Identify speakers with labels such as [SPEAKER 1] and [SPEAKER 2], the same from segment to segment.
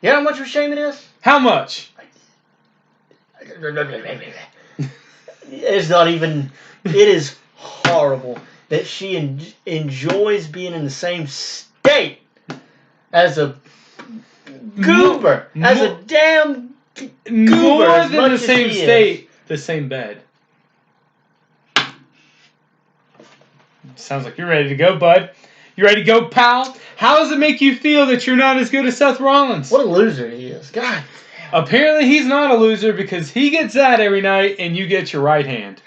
[SPEAKER 1] You know how much of a shame it is?
[SPEAKER 2] How much?
[SPEAKER 1] It's not even... It is horrible that she enjoys being in the same state as a goober. As a damn goober.
[SPEAKER 2] More than the same state, the same bed. Sounds like you're ready to go, bud. You ready to go, pal? How does it make you feel that you're not as good as Seth Rollins?
[SPEAKER 1] What a loser he is. God.
[SPEAKER 2] Apparently he's not a loser because he gets that every night and you get your right hand.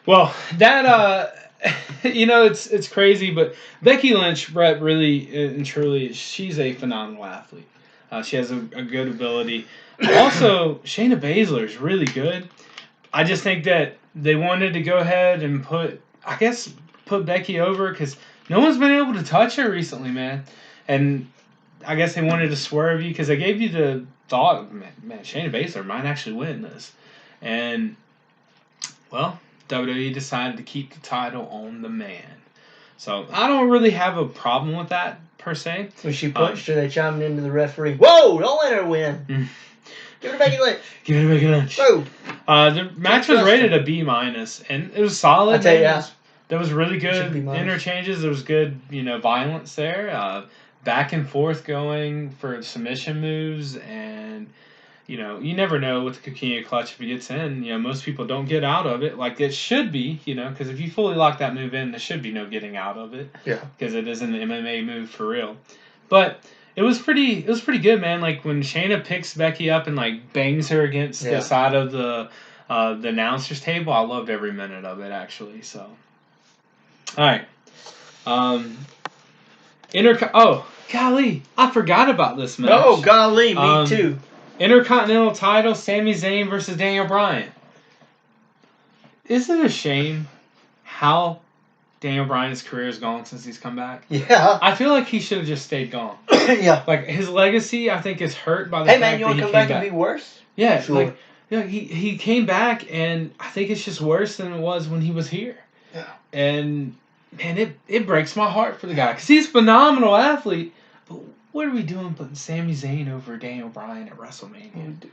[SPEAKER 2] Well, that, it's crazy, but Becky Lynch, Brett, really and truly, she's a phenomenal athlete. She has a good ability. Also, Shayna Baszler is really good. I just think that they wanted to go ahead and put Becky over because no one's been able to touch her recently, man. And I guess they wanted to swerve you because they gave you the thought, man, Shayna Baszler might actually win this. And, well, WWE decided to keep the title on the man. So I don't really have a problem with that, per se.
[SPEAKER 1] When she punched her, they chimed into the referee. Whoa, don't let her win. Give it to Becky Lynch.
[SPEAKER 2] Give it to Becky Lynch.
[SPEAKER 1] Whoa.
[SPEAKER 2] The match was rated a B-, and it was solid.
[SPEAKER 1] I tell you,
[SPEAKER 2] there was really good interchanges. There was good, violence there. Back and forth going for submission moves, and you never know with the Coquina clutch if it gets in. Most people don't get out of it like it should be. Because if you fully lock that move in, there should be no getting out of it.
[SPEAKER 1] Yeah. Because
[SPEAKER 2] it is an MMA move for real. But it was pretty good, man. Like when Shayna picks Becky up and like bangs her against the side of the announcer's table, I loved every minute of it actually. So, all right. Golly, I forgot about this match.
[SPEAKER 1] Oh, golly, me too.
[SPEAKER 2] Intercontinental title, Sami Zayn versus Daniel Bryan. Isn't it a shame how Daniel Bryan's career has gone since he's come back?
[SPEAKER 1] Yeah.
[SPEAKER 2] I feel like he should have just stayed gone.
[SPEAKER 1] Yeah.
[SPEAKER 2] Like, his legacy, I think, is hurt by the fact that he came back.
[SPEAKER 1] Hey, man, you want to come back and be worse?
[SPEAKER 2] Yeah.
[SPEAKER 1] Sure.
[SPEAKER 2] He came back, and I think it's just worse than it was when he was here.
[SPEAKER 1] Yeah. And,
[SPEAKER 2] man, it breaks my heart for the guy. Because he's a phenomenal athlete. But what are we doing putting Sami Zayn over Daniel Bryan at WrestleMania?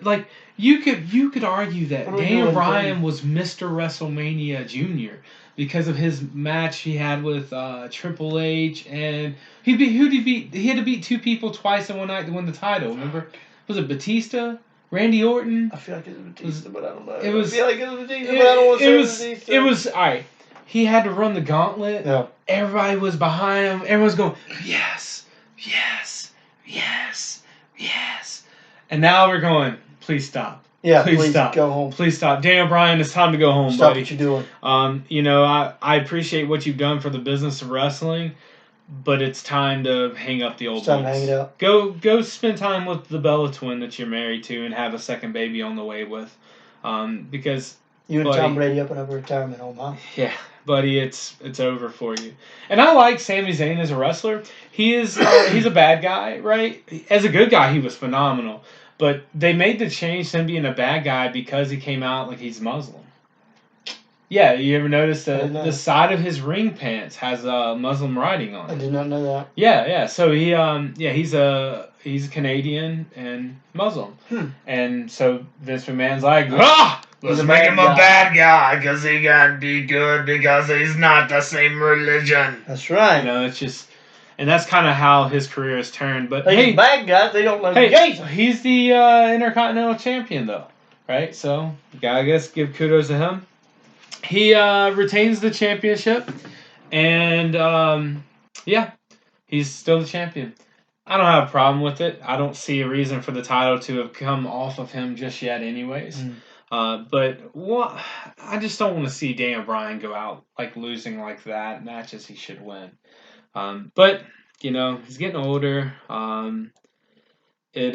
[SPEAKER 2] Like, you could argue that Daniel Bryan was Mr. WrestleMania Jr. because of his match he had with Triple H, and who'd he beat? He had to beat two people twice in one night to win the title. Remember? Was it Batista? Randy Orton?
[SPEAKER 1] I feel like it was Batista, but I don't know.
[SPEAKER 2] I feel
[SPEAKER 1] like it was Batista, but I don't want to say it was Batista.
[SPEAKER 2] It was all right. He had to run the gauntlet.
[SPEAKER 1] Yeah.
[SPEAKER 2] Everybody was behind him. Everyone's going, yes, yes, yes, yes. And now we're going, please stop.
[SPEAKER 1] Yeah, please stop. Go home.
[SPEAKER 2] Please stop. Daniel Bryan, it's time to go home,
[SPEAKER 1] stop
[SPEAKER 2] buddy.
[SPEAKER 1] What you're doing.
[SPEAKER 2] I appreciate what you've done for the business of wrestling, but it's time to hang up the old
[SPEAKER 1] ones. It's time to hang it up.
[SPEAKER 2] Go spend time with the Bella twin that you're married to and have a second baby on the way with. Because
[SPEAKER 1] you and Tom Brady up in a retirement home, huh?
[SPEAKER 2] Yeah, buddy, it's over for you. And I like Sami Zayn as a wrestler. He's a bad guy, right? As a good guy, he was phenomenal. But they made the change to him being a bad guy because he came out like he's Muslim. Yeah, you ever notice that the side of his ring pants has Muslim writing on it?
[SPEAKER 1] I did not know that.
[SPEAKER 2] Yeah. So he's a Canadian and Muslim, and so Vince McMahon's like, let's make him a bad guy because he can't be good because he's not the same religion.
[SPEAKER 1] That's right.
[SPEAKER 2] It's just. And that's kind of how his career has turned. But
[SPEAKER 1] hey, bad guys, they don't know Jesus.
[SPEAKER 2] He's the Intercontinental Champion, though, right? So you gotta give kudos to him. He retains the championship, and he's still the champion. I don't have a problem with it. I don't see a reason for the title to have come off of him just yet, anyways. But I just don't want to see Daniel Bryan go out like losing like that matches he should win. But he's getting older. He's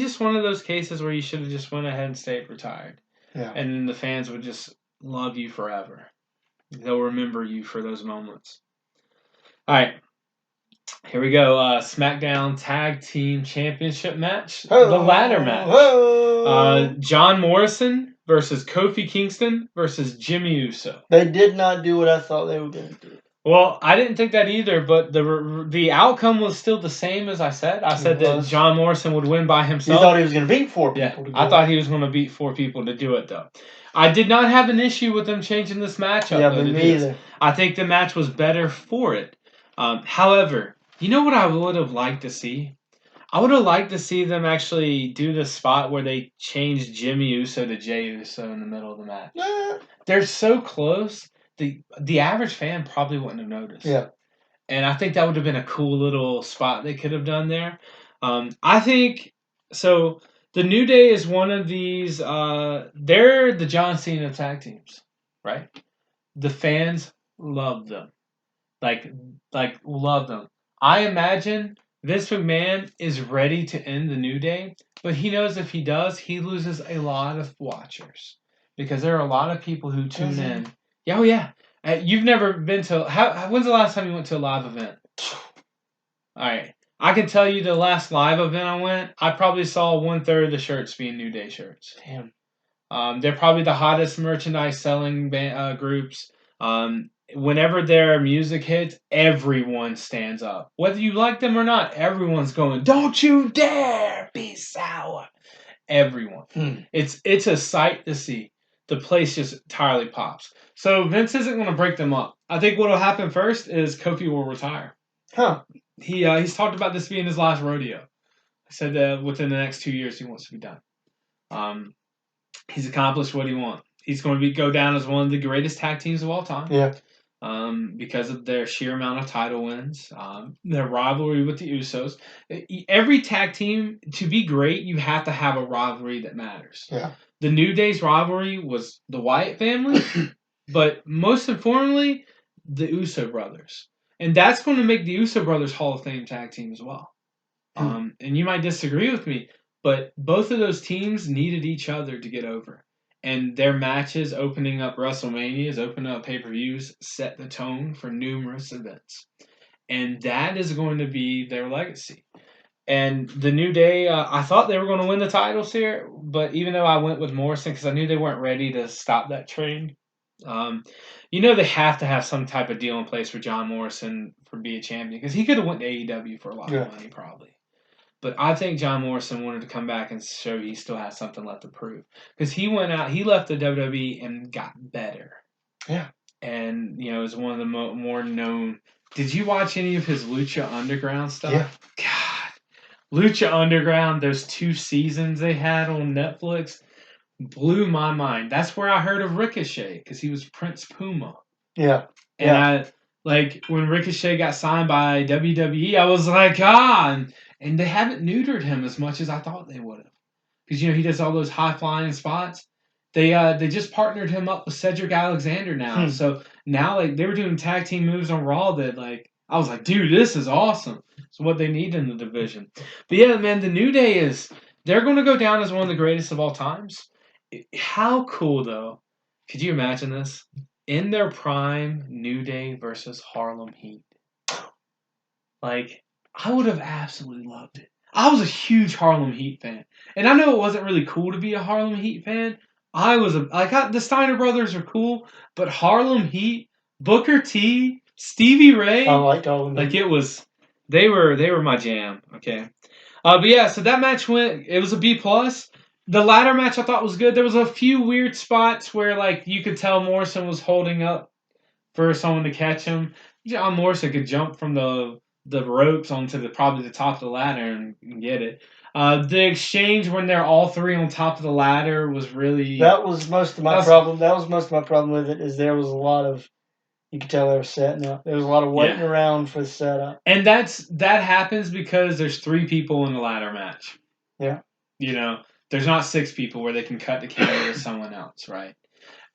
[SPEAKER 2] just one of those cases where you should have just went ahead and stayed retired.
[SPEAKER 1] Yeah.
[SPEAKER 2] And the fans would just love you forever. They'll remember you for those moments. All right. Here we go. SmackDown Tag Team Championship match. The ladder match. John Morrison versus Kofi Kingston versus Jimmy Uso.
[SPEAKER 1] They did not do what I thought they were going to do.
[SPEAKER 2] Well, I didn't think that either, but the outcome was still the same as I said. I said that John Morrison would win by himself.
[SPEAKER 1] You thought he was going to beat 4 people.
[SPEAKER 2] I thought he was going to beat 4 people to do it, though. I did not have an issue with them changing this matchup.
[SPEAKER 1] Yeah, but me either.
[SPEAKER 2] I think the match was better for it. However, you know what I would have liked to see? I would have liked to see them actually do the spot where they changed Jimmy Uso to Jey Uso in the middle of the match. They're so close. The average fan probably wouldn't have noticed.
[SPEAKER 1] Yeah.
[SPEAKER 2] And I think that would have been a cool little spot they could have done there. I think so. The New Day is one of these. They're the John Cena tag teams, right? The fans love them, like love them. I imagine Vince McMahon is ready to end the New Day, but he knows if he does, he loses a lot of watchers because there are a lot of people who tune in. Yeah, oh yeah. You've never been to. When's the last time you went to a live event? All right. I can tell you the last live event I went, I probably saw 1/3 of the shirts being New Day shirts.
[SPEAKER 1] Damn.
[SPEAKER 2] They're probably the hottest merchandise selling groups. Whenever their music hits, everyone stands up. Whether you like them or not, everyone's going, "Don't you dare be sour." Everyone. It's a sight to see. The place just entirely pops. So Vince isn't going to break them up. I think what will happen first is Kofi will retire.
[SPEAKER 1] Huh.
[SPEAKER 2] He's talked about this being his last rodeo. He said that within the next 2 years he wants to be done. He's accomplished what he wants. He's going to go down as one of the greatest tag teams of all time.
[SPEAKER 1] Yeah.
[SPEAKER 2] Because of their sheer amount of title wins, their rivalry with the Usos. Every tag team, to be great, you have to have a rivalry that matters.
[SPEAKER 1] Yeah.
[SPEAKER 2] The New Day's rivalry was the Wyatt family, but most importantly, the Uso brothers. And that's going to make the Uso brothers Hall of Fame tag team as well. And you might disagree with me, but both of those teams needed each other to get over. And their matches opening up WrestleManias, opening up pay-per-views, set the tone for numerous events. And that is going to be their legacy. And the New Day, I thought they were going to win the titles here, but even though I went with Morrison because I knew they weren't ready to stop that train, they have to have some type of deal in place for John Morrison for be a champion because he could have went to AEW for a lot of money probably. But I think John Morrison wanted to come back and show he still has something left to prove. Because he left the WWE and got better.
[SPEAKER 1] Yeah.
[SPEAKER 2] And, is one of the more known. Did you watch any of his Lucha Underground stuff?
[SPEAKER 1] Yeah.
[SPEAKER 2] God. Lucha Underground, those 2 seasons they had on Netflix, blew my mind. That's where I heard of Ricochet, because he was Prince Puma.
[SPEAKER 1] Yeah.
[SPEAKER 2] And when Ricochet got signed by WWE, I was like, and they haven't neutered him as much as I thought they would have. Because, he does all those high-flying spots. They just partnered him up with Cedric Alexander now. So now, they were doing tag team moves on Raw that, I was like, dude, this is awesome. It's what they need in the division. But, yeah, man, the New Day they're going to go down as one of the greatest of all times. How cool, though. Could you imagine this? In their prime, New Day versus Harlem Heat. I would have absolutely loved it. I was a huge Harlem Heat fan. And I know it wasn't really cool to be a Harlem Heat fan. The Steiner brothers are cool, but Harlem Heat, Booker T, Stevie Ray.
[SPEAKER 1] I liked all of them.
[SPEAKER 2] They were my jam, okay? But yeah, so that match it was a B+. The ladder match I thought was good. There was a few weird spots where you could tell Morrison was holding up for someone to catch him. John Morrison could jump from the ropes onto probably the top of the ladder and get it. The exchange when they're all 3 on top of the ladder was really...
[SPEAKER 1] That was most of my problem. That was most of my problem with it is there was a lot of... You could tell they were setting up. There was a lot of waiting around for the setup.
[SPEAKER 2] And that happens because there's 3 people in the ladder match.
[SPEAKER 1] Yeah.
[SPEAKER 2] There's not 6 people where they can cut the camera to someone else, right?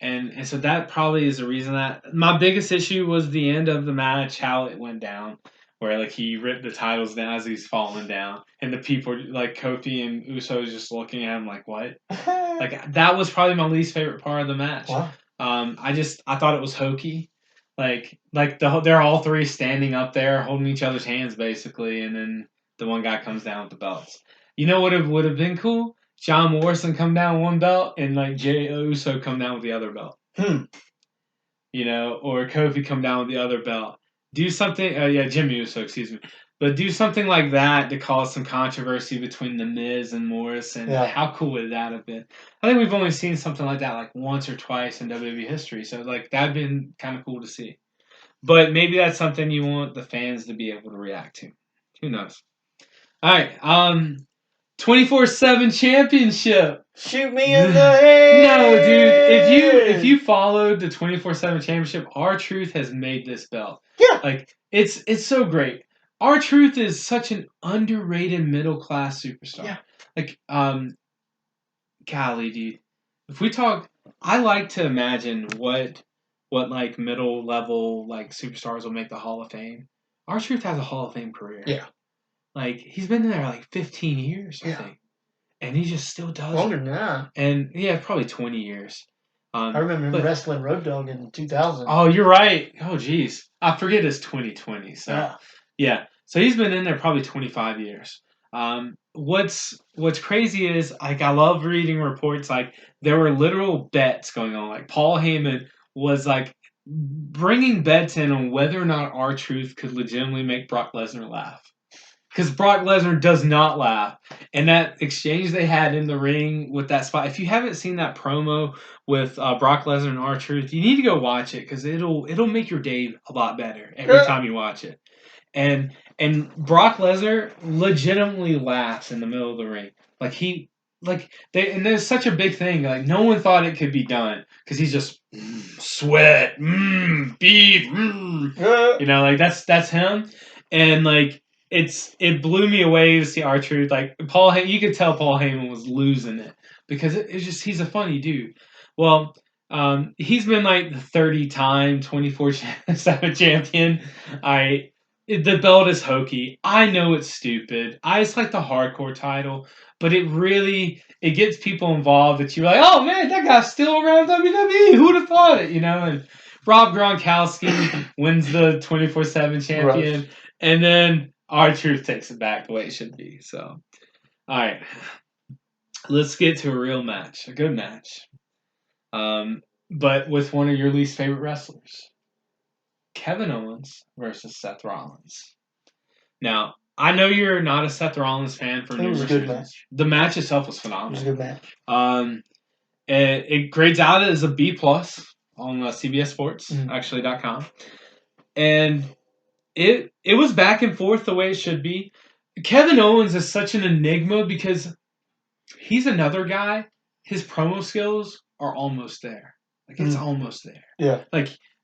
[SPEAKER 2] And so that probably is the reason that... My biggest issue was the end of the match, how it went down. Where he ripped the titles down as he's falling down, and the people Kofi and Usos just looking at him like, what? That was probably my least favorite part of the match.
[SPEAKER 1] Wow.
[SPEAKER 2] I thought it was hokey, they're all 3 standing up there holding each other's hands basically, and then the one guy comes down with the belts. You know what it would have been cool? John Morrison come down one belt and Jey Uso come down with the other belt. Or Kofi come down with the other belt. do something. Jimmy Uso, excuse me. But do something like that to cause some controversy between The Miz and Morris, and how cool would that have been? I think we've only seen something like that like once or twice in WWE history, so like that'd been kind of cool to see. But maybe that's something you want the fans to be able to react to. Who knows? All right, 24/7 championship.
[SPEAKER 1] Shoot me in the head.
[SPEAKER 2] No, dude. If you followed the 24/7 championship, R-Truth has made this belt.
[SPEAKER 1] Yeah.
[SPEAKER 2] Like it's so great. R-Truth is such an underrated middle class superstar.
[SPEAKER 1] Yeah.
[SPEAKER 2] Like golly, dude. If we talk, I like to imagine what like middle level like superstars will make the Hall of Fame. R-Truth has a Hall of Fame career.
[SPEAKER 1] Yeah.
[SPEAKER 2] Like he's been there like 15 years, I think. And he just still does
[SPEAKER 1] longer than that.
[SPEAKER 2] And probably 20 years.
[SPEAKER 1] I remember him wrestling Road Dogg in 2000.
[SPEAKER 2] Oh, you're right. Oh, geez. I forget it's 2020. So yeah. So he's been in there probably 25 years. What's crazy is like I love reading reports like there were literal bets going on. Like Paul Heyman was like bringing bets in on whether or not R-Truth could legitimately make Brock Lesnar laugh. Because Brock Lesnar does not laugh. And that exchange they had in the ring with that spot, if you haven't seen that promo with Brock Lesnar and R-Truth, you need to go watch it because it'll make your day a lot better every time you watch it. And Brock Lesnar legitimately laughs in the middle of the ring. And there's such a big thing. Like no one thought it could be done because he's just sweat, beef, you know, like that's him. And like it blew me away to see R-Truth. Like you could tell Paul Heyman was losing it because it's just he's a funny dude. Well, he's been like the 30-time 24/7 champion. The belt is hokey. I know it's stupid. It's like the hardcore title, but it gets people involved that you're like, oh man, that guy's still around WWE. Who'd have thought it? You know, and Rob Gronkowski wins the 24/7 champion, and then R-Truth takes it back the way it should be. So, all right, let's get to a real match, a good match, but with one of your least favorite wrestlers. Kevin Owens versus Seth Rollins. Now, I know you're not a Seth Rollins fan for numerous reasons. Match. The match itself was phenomenal.
[SPEAKER 1] It was a good match.
[SPEAKER 2] It grades out as a B+ on CBS Sports, actually.com. And it was back and forth the way it should be. Kevin Owens is such an enigma because he's another guy. His promo skills are almost there. Like it's almost there.
[SPEAKER 1] Yeah.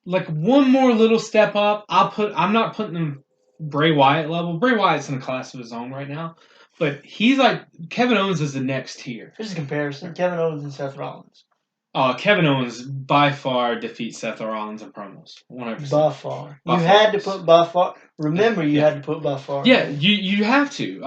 [SPEAKER 2] Like one more little step up. I'm not putting him Bray Wyatt level. Bray Wyatt's in a class of his own right now. But he's like Kevin Owens is the next tier.
[SPEAKER 1] Here's a comparison. Kevin Owens and Seth Rollins.
[SPEAKER 2] Kevin Owens by far defeats Seth Rollins in promos. 100%.
[SPEAKER 1] By far. You had to put by far. Remember, you had to put by far.
[SPEAKER 2] Yeah, you have to.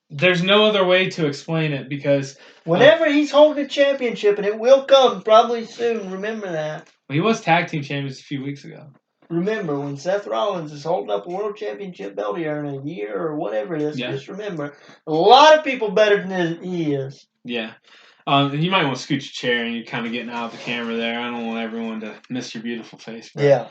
[SPEAKER 2] There's no other way to explain it because
[SPEAKER 1] whenever he's holding a championship, and it will come probably soon. Remember that.
[SPEAKER 2] Well, he was tag team champions a few weeks ago.
[SPEAKER 1] Remember, when Seth Rollins is holding up a world championship belt here in a year or whatever it is, just remember, a lot of people better than he is.
[SPEAKER 2] Yeah. And you might want to scoot your chair and you're kind of getting out of the camera there. I don't want everyone to miss your beautiful face. Bro.
[SPEAKER 1] Yeah.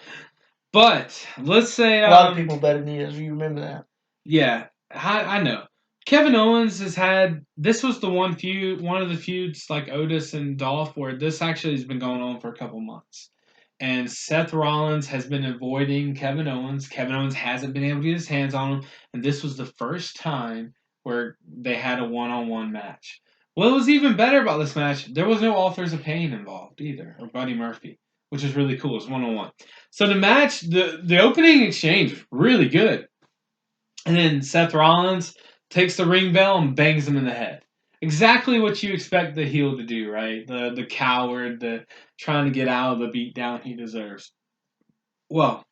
[SPEAKER 2] But let's say
[SPEAKER 1] a lot of people better than he is. You remember that?
[SPEAKER 2] Yeah, I know. Kevin Owens has had. This was the one of the feuds like Otis and Dolph, where this actually has been going on for a couple months. And Seth Rollins has been avoiding Kevin Owens. Kevin Owens hasn't been able to get his hands on him, and this was the first time where they had a one-on-one match. What was even better about this match, there was no Authors of Pain involved either, or Buddy Murphy, which is really cool. It's one-on-one. So the match, the opening exchange was really good. And then Seth Rollins takes the ring bell and bangs him in the head. Exactly what you expect the heel to do, right? The coward, the trying to get out of the beatdown he deserves. Well,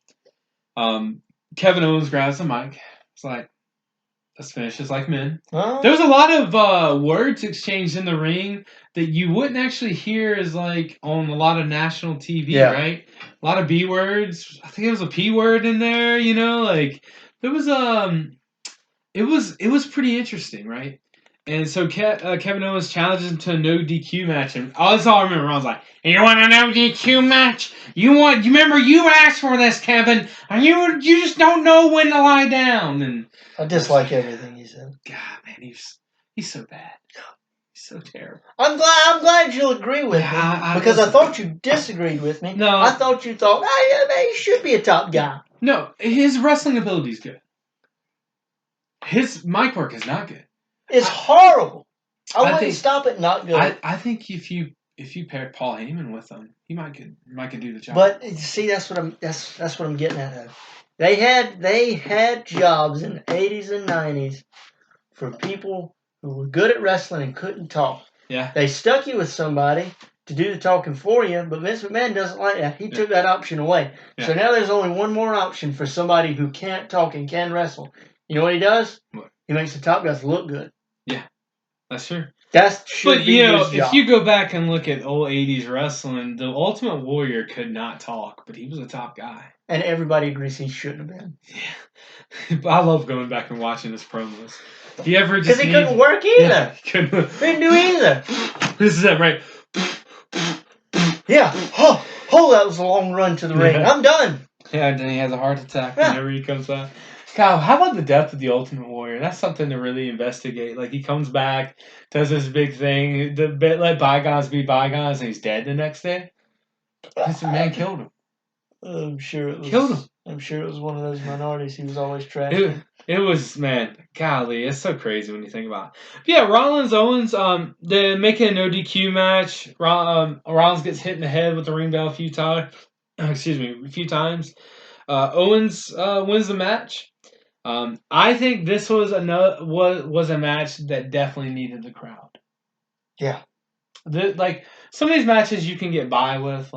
[SPEAKER 2] Kevin Owens grabs the mic. It's like, let's finish this like men. There was a lot of words exchanged in the ring that you wouldn't actually hear as like on a lot of national TV, right? A lot of B words. I think there was a P word in there, you know, like there was it was pretty interesting, right? And so Kevin Owens challenges him to a no DQ match, and that's all I remember. I was like, "You want a no DQ match? You remember you asked for this, Kevin, and you just don't know when to lie down." And
[SPEAKER 1] I dislike everything he said.
[SPEAKER 2] God, man, he's so bad. He's so terrible.
[SPEAKER 1] I'm glad you'll agree with me because I thought you disagreed with me.
[SPEAKER 2] No,
[SPEAKER 1] I thought you thought, he should be a top guy.
[SPEAKER 2] No, his wrestling ability is good. His mic work is not good.
[SPEAKER 1] It's horrible. I wouldn't stop it not good.
[SPEAKER 2] I think if you pair Paul Heyman with him, he might could do the job.
[SPEAKER 1] But see, that's what I'm getting at. They had jobs in the 80s and 90s for people who were good at wrestling and couldn't talk.
[SPEAKER 2] Yeah.
[SPEAKER 1] They stuck you with somebody to do the talking for you, but Vince McMahon doesn't like that. He took that option away. Yeah. So now there's only one more option for somebody who can't talk and can wrestle. You know what he does?
[SPEAKER 2] What?
[SPEAKER 1] He makes the top guys look good.
[SPEAKER 2] Yeah, that's true.
[SPEAKER 1] That should be his job.
[SPEAKER 2] If you go back and look at old 80s wrestling, the Ultimate Warrior could not talk, but he was a top guy.
[SPEAKER 1] And everybody agrees he shouldn't have been.
[SPEAKER 2] Yeah. I love going back and watching his promos.
[SPEAKER 1] Because he couldn't work either.
[SPEAKER 2] Yeah, he
[SPEAKER 1] didn't do either.
[SPEAKER 2] This is it, right?
[SPEAKER 1] Yeah. Oh, that was a long run to the ring. I'm done.
[SPEAKER 2] Yeah, and then he has a heart attack whenever he comes back. God, how about the death of the Ultimate Warrior? That's something to really investigate. Like, he comes back, does this big thing, let bygones be bygones, and he's dead the next day. This man killed him.
[SPEAKER 1] I'm sure it was.
[SPEAKER 2] Killed him.
[SPEAKER 1] I'm sure it was one of those minorities he was always trashing.
[SPEAKER 2] It was, man, golly, it's so crazy when you think about it. But yeah, Rollins-Owens, they're making a no DQ match. Rollins gets hit in the head with the ring bell a few times. Owens wins the match. I think this was a match that definitely needed the crowd.
[SPEAKER 1] Yeah.
[SPEAKER 2] Some of these matches you can get by with,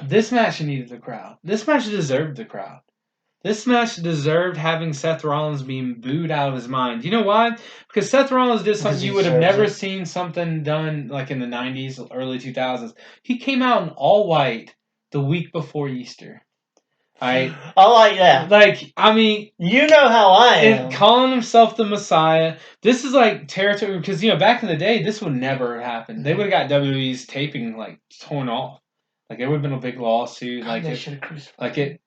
[SPEAKER 2] this match needed the crowd. This match deserved the crowd. This match deserved having Seth Rollins being booed out of his mind. You know why? Because Seth Rollins did something you would have never seen something done like in the 90s, early 2000s. He came out in all white the week before Easter. I
[SPEAKER 1] like that.
[SPEAKER 2] You
[SPEAKER 1] know how I am.
[SPEAKER 2] Calling himself the Messiah. This is like territory because back in the day, this would never happen. They would have got WWE's taping torn off. There would have been a big lawsuit.
[SPEAKER 1] They should have crucified
[SPEAKER 2] it.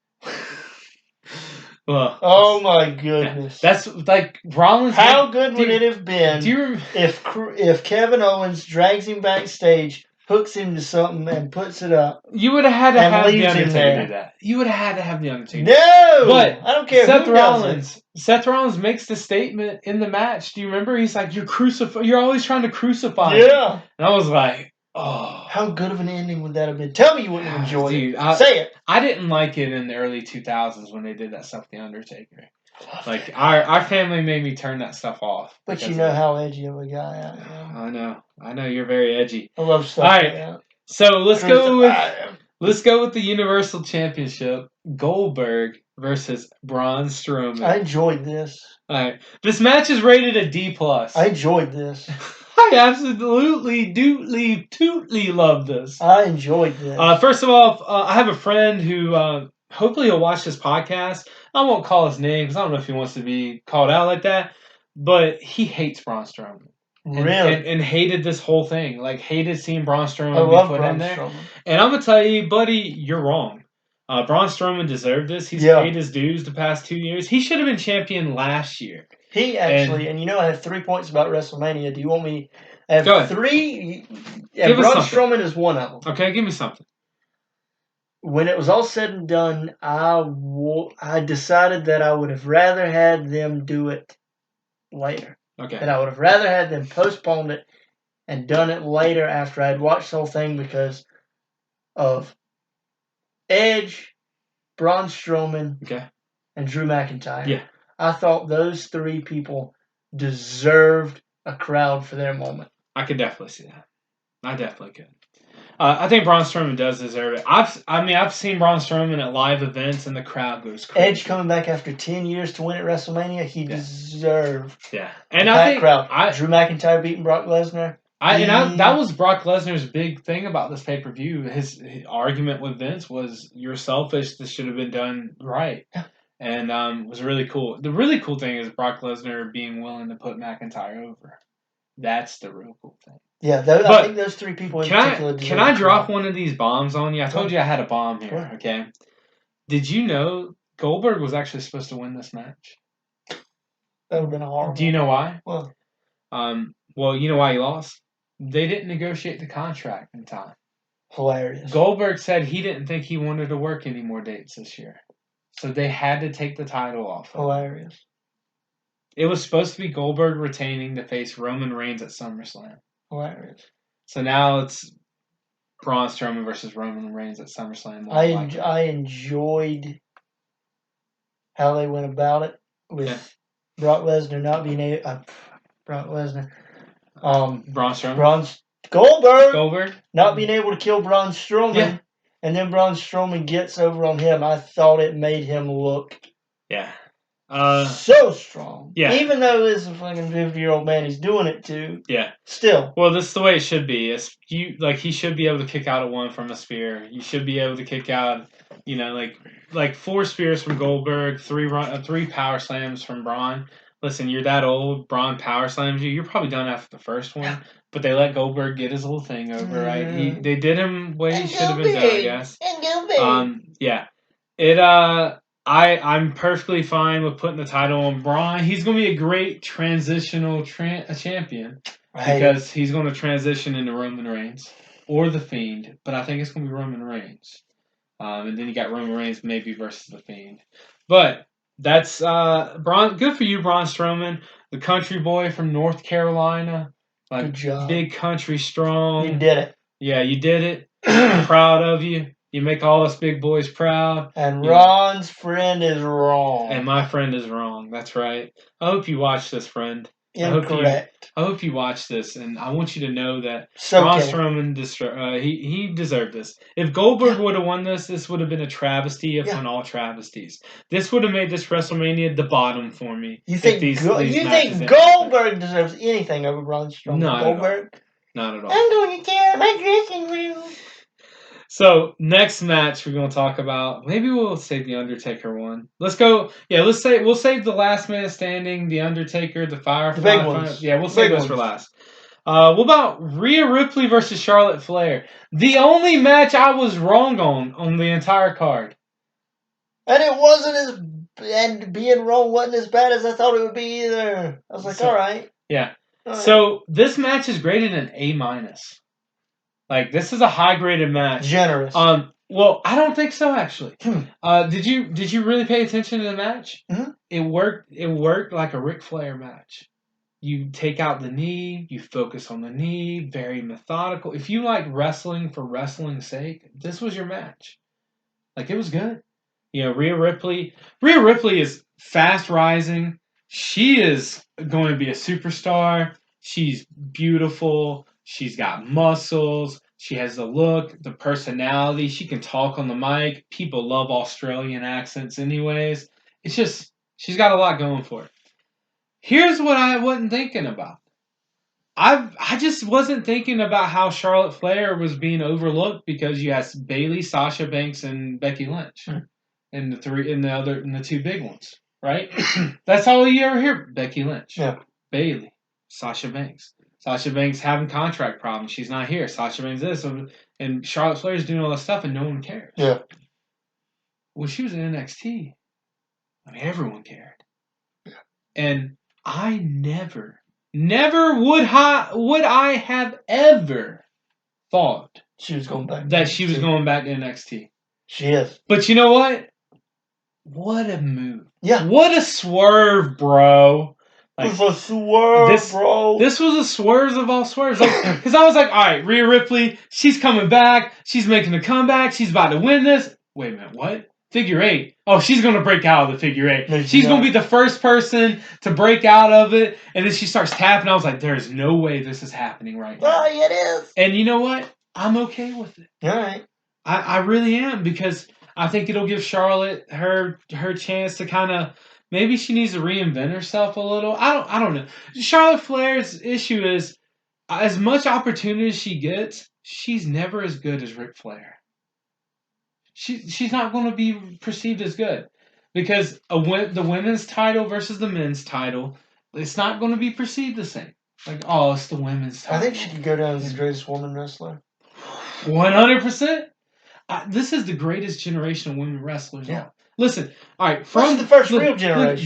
[SPEAKER 2] Well,
[SPEAKER 1] oh my goodness!
[SPEAKER 2] That's Rollins.
[SPEAKER 1] How good would it have been if Kevin Owens drags him backstage, hooks him to something, and puts it up?
[SPEAKER 2] You would have had to have the Undertaker do that. You would have had to have the Undertaker.
[SPEAKER 1] No,
[SPEAKER 2] but
[SPEAKER 1] I don't care.
[SPEAKER 2] Seth Rollins makes the statement in the match. Do you remember? He's like, You're always trying to crucify me.
[SPEAKER 1] Yeah,
[SPEAKER 2] and I was like, oh,
[SPEAKER 1] how good of an ending would that have been? Tell me you wouldn't have enjoyed it. Say it.
[SPEAKER 2] I didn't like it in the early 2000s when they did that stuff with The Undertaker. Our family made me turn that stuff off.
[SPEAKER 1] But you know how edgy of a guy I
[SPEAKER 2] am. I know you're very edgy.
[SPEAKER 1] I love stuff
[SPEAKER 2] like that. So let's go with the Universal Championship. Goldberg versus Braun Strowman.
[SPEAKER 1] I enjoyed this.
[SPEAKER 2] All right. This match is rated a D+.
[SPEAKER 1] I enjoyed this.
[SPEAKER 2] I absolutely, tootly love this.
[SPEAKER 1] I enjoyed this.
[SPEAKER 2] First of all, I have a friend who hopefully he'll watch this podcast. I won't call his name because I don't know if he wants to be called out like that. But he hates Braun Strowman.
[SPEAKER 1] Really?
[SPEAKER 2] And hated this whole thing. Hated seeing Braun Strowman be put in there. Strowman. And I'm going to tell you, buddy, you're wrong. Braun Strowman deserved this. He's paid his dues the past 2 years. He should have been champion last year.
[SPEAKER 1] He actually, and I have 3 points about WrestleMania. Do you want me? I have 3. And Braun Strowman is one of them.
[SPEAKER 2] Okay, give me something.
[SPEAKER 1] When it was all said and done, I decided that I would have rather had them do it later.
[SPEAKER 2] Okay.
[SPEAKER 1] That I would have rather had them postponed it and done it later after I'd watched the whole thing because of Edge, Braun Strowman, and Drew McIntyre.
[SPEAKER 2] Yeah.
[SPEAKER 1] I thought those 3 people deserved a crowd for their moment.
[SPEAKER 2] I could definitely see that. I definitely could. I think Braun Strowman does deserve it. I've seen Braun Strowman at live events and the crowd goes crazy.
[SPEAKER 1] Edge coming back after 10 years to win at WrestleMania, he deserved.
[SPEAKER 2] Yeah, and I think
[SPEAKER 1] Drew McIntyre beating Brock Lesnar.
[SPEAKER 2] That was Brock Lesnar's big thing about this pay-per-view. His argument with Vince was, "You're selfish. This should have been done right."
[SPEAKER 1] Yeah.
[SPEAKER 2] And was really cool. The really cool thing is Brock Lesnar being willing to put McIntyre over. That's the real cool thing.
[SPEAKER 1] Yeah,
[SPEAKER 2] But
[SPEAKER 1] I think those three people in particular.
[SPEAKER 2] Can I drop one of these bombs on you? I told
[SPEAKER 1] Go.
[SPEAKER 2] you I had a bomb here.
[SPEAKER 1] Go.
[SPEAKER 2] Okay. Did you know Goldberg was actually supposed to win this match?
[SPEAKER 1] That would have been a horrible.
[SPEAKER 2] Do you know why?
[SPEAKER 1] Well,
[SPEAKER 2] well, you know why he lost? They didn't negotiate the contract in time.
[SPEAKER 1] hilarious.
[SPEAKER 2] Goldberg said he didn't think he wanted to work any more dates this year. So they had to take the title off.
[SPEAKER 1] Hilarious.
[SPEAKER 2] It was supposed to be Goldberg retaining to face Roman Reigns at SummerSlam.
[SPEAKER 1] Hilarious.
[SPEAKER 2] So now it's Braun Strowman versus Roman Reigns at SummerSlam.
[SPEAKER 1] I enjoyed how they went about it with Brock Lesnar not being able. Brock Lesnar.
[SPEAKER 2] Braun Strowman.
[SPEAKER 1] Goldberg not being able to kill Braun Strowman.
[SPEAKER 2] Yeah.
[SPEAKER 1] And then Braun Strowman gets over on him. I thought it made him look so strong.
[SPEAKER 2] Yeah.
[SPEAKER 1] Even though it's a fucking 50-year-old man he's doing it to.
[SPEAKER 2] Yeah.
[SPEAKER 1] Still.
[SPEAKER 2] Well, this is the way it should be. He should be able to kick out a one from a spear. You should be able to kick out, like 4 spears from Goldberg, 3 power slams from Braun. Listen, you're that old. Braun power slams you. You're probably done after the first one. But they let Goldberg get his little thing over, right? They did him the way he should have been done, I guess. Yeah. I'm perfectly fine with putting the title on Braun. He's going to be a great transitional champion because he's going to transition into Roman Reigns or The Fiend, but I think it's going to be Roman Reigns. And then you got Roman Reigns maybe versus The Fiend. But that's Braun. Good for you, Braun Strowman, the country boy from North Carolina.
[SPEAKER 1] Good job.
[SPEAKER 2] Big country strong.
[SPEAKER 1] You did it.
[SPEAKER 2] Yeah, you did it. I'm proud of you. You make all us big boys proud.
[SPEAKER 1] And Ron's friend is wrong.
[SPEAKER 2] And my friend is wrong. That's right. I hope you watch this, friend.
[SPEAKER 1] Incorrect.
[SPEAKER 2] I hope you watch this, and I want you to know that Braun Strowman, he deserved this. If Goldberg would have won this would have been a travesty upon all travesties. This would have made this WrestleMania the bottom for me.
[SPEAKER 1] You think Goldberg deserves anything over Braun Strowman?
[SPEAKER 2] Not
[SPEAKER 1] Goldberg?
[SPEAKER 2] Not at all.
[SPEAKER 1] I'm going to tear my dressing room.
[SPEAKER 2] So next match we're going to talk about. Maybe we'll save the Undertaker one. Let's go. Yeah, we'll save the last man standing, the Undertaker, the Firefly.
[SPEAKER 1] The big ones.
[SPEAKER 2] Yeah, we'll save those for last. What about Rhea Ripley versus Charlotte Flair? The only match I was wrong on the entire card.
[SPEAKER 1] And it wasn't and being wrong wasn't as bad as I thought it would be either. I was like, all right.
[SPEAKER 2] Yeah. So this match is graded an A-. Like, this is a high-graded match.
[SPEAKER 1] Generous.
[SPEAKER 2] Well, I don't think so, actually. Did you really pay attention to the match?
[SPEAKER 1] Mm-hmm.
[SPEAKER 2] It worked like a Ric Flair match. You take out the knee, you focus on the knee, very methodical. If you like wrestling for wrestling's sake, this was your match. Like, it was good. Rhea Ripley is fast rising. She is going to be a superstar. She's beautiful. She's got muscles. She has the look, the personality. She can talk on the mic. People love Australian accents anyways. It's just, she's got a lot going for her. Here's what I wasn't thinking about. I just wasn't thinking about how Charlotte Flair was being overlooked because you had Bayley, Sasha Banks, and Becky Lynch. And the 2 big ones, right? That's all you ever hear. Becky Lynch.
[SPEAKER 1] Yeah.
[SPEAKER 2] Bayley. Sasha Banks. Sasha Banks having contract problems. She's not here. Sasha Banks this. And Charlotte Flair's doing all this stuff and no one cares.
[SPEAKER 1] Yeah.
[SPEAKER 2] When she was in NXT, everyone cared.
[SPEAKER 1] Yeah.
[SPEAKER 2] And I never would I have ever thought
[SPEAKER 1] she was going back
[SPEAKER 2] to NXT.
[SPEAKER 1] She is.
[SPEAKER 2] But you know what? What a move.
[SPEAKER 1] Yeah.
[SPEAKER 2] What a swerve, bro.
[SPEAKER 1] It was a swerve, bro.
[SPEAKER 2] This was a swerve of all swerves. Because I was like, all right, Rhea Ripley, she's coming back. She's making a comeback. She's about to win this. Wait a minute, what? Figure 8. Oh, she's going to break out of the figure 8. No, she's going to be the first person to break out of it. And then she starts tapping. I was like, there's no way this is happening right now.
[SPEAKER 1] Oh, it is.
[SPEAKER 2] And you know what? I'm okay with it.
[SPEAKER 1] All right.
[SPEAKER 2] I really am, because I think it'll give Charlotte her chance to kind of, maybe she needs to reinvent herself a little. I don't know. Charlotte Flair's issue is, as much opportunity as she gets, she's never as good as Ric Flair. She's not going to be perceived as good, because the women's title versus the men's title, it's not going to be perceived the same. Like, oh, it's the women's title.
[SPEAKER 1] I think she could go down as the greatest woman wrestler.
[SPEAKER 2] 100%. This is the greatest generation of women wrestlers.
[SPEAKER 1] Yeah.
[SPEAKER 2] Listen, all right.
[SPEAKER 1] This is the first real generation.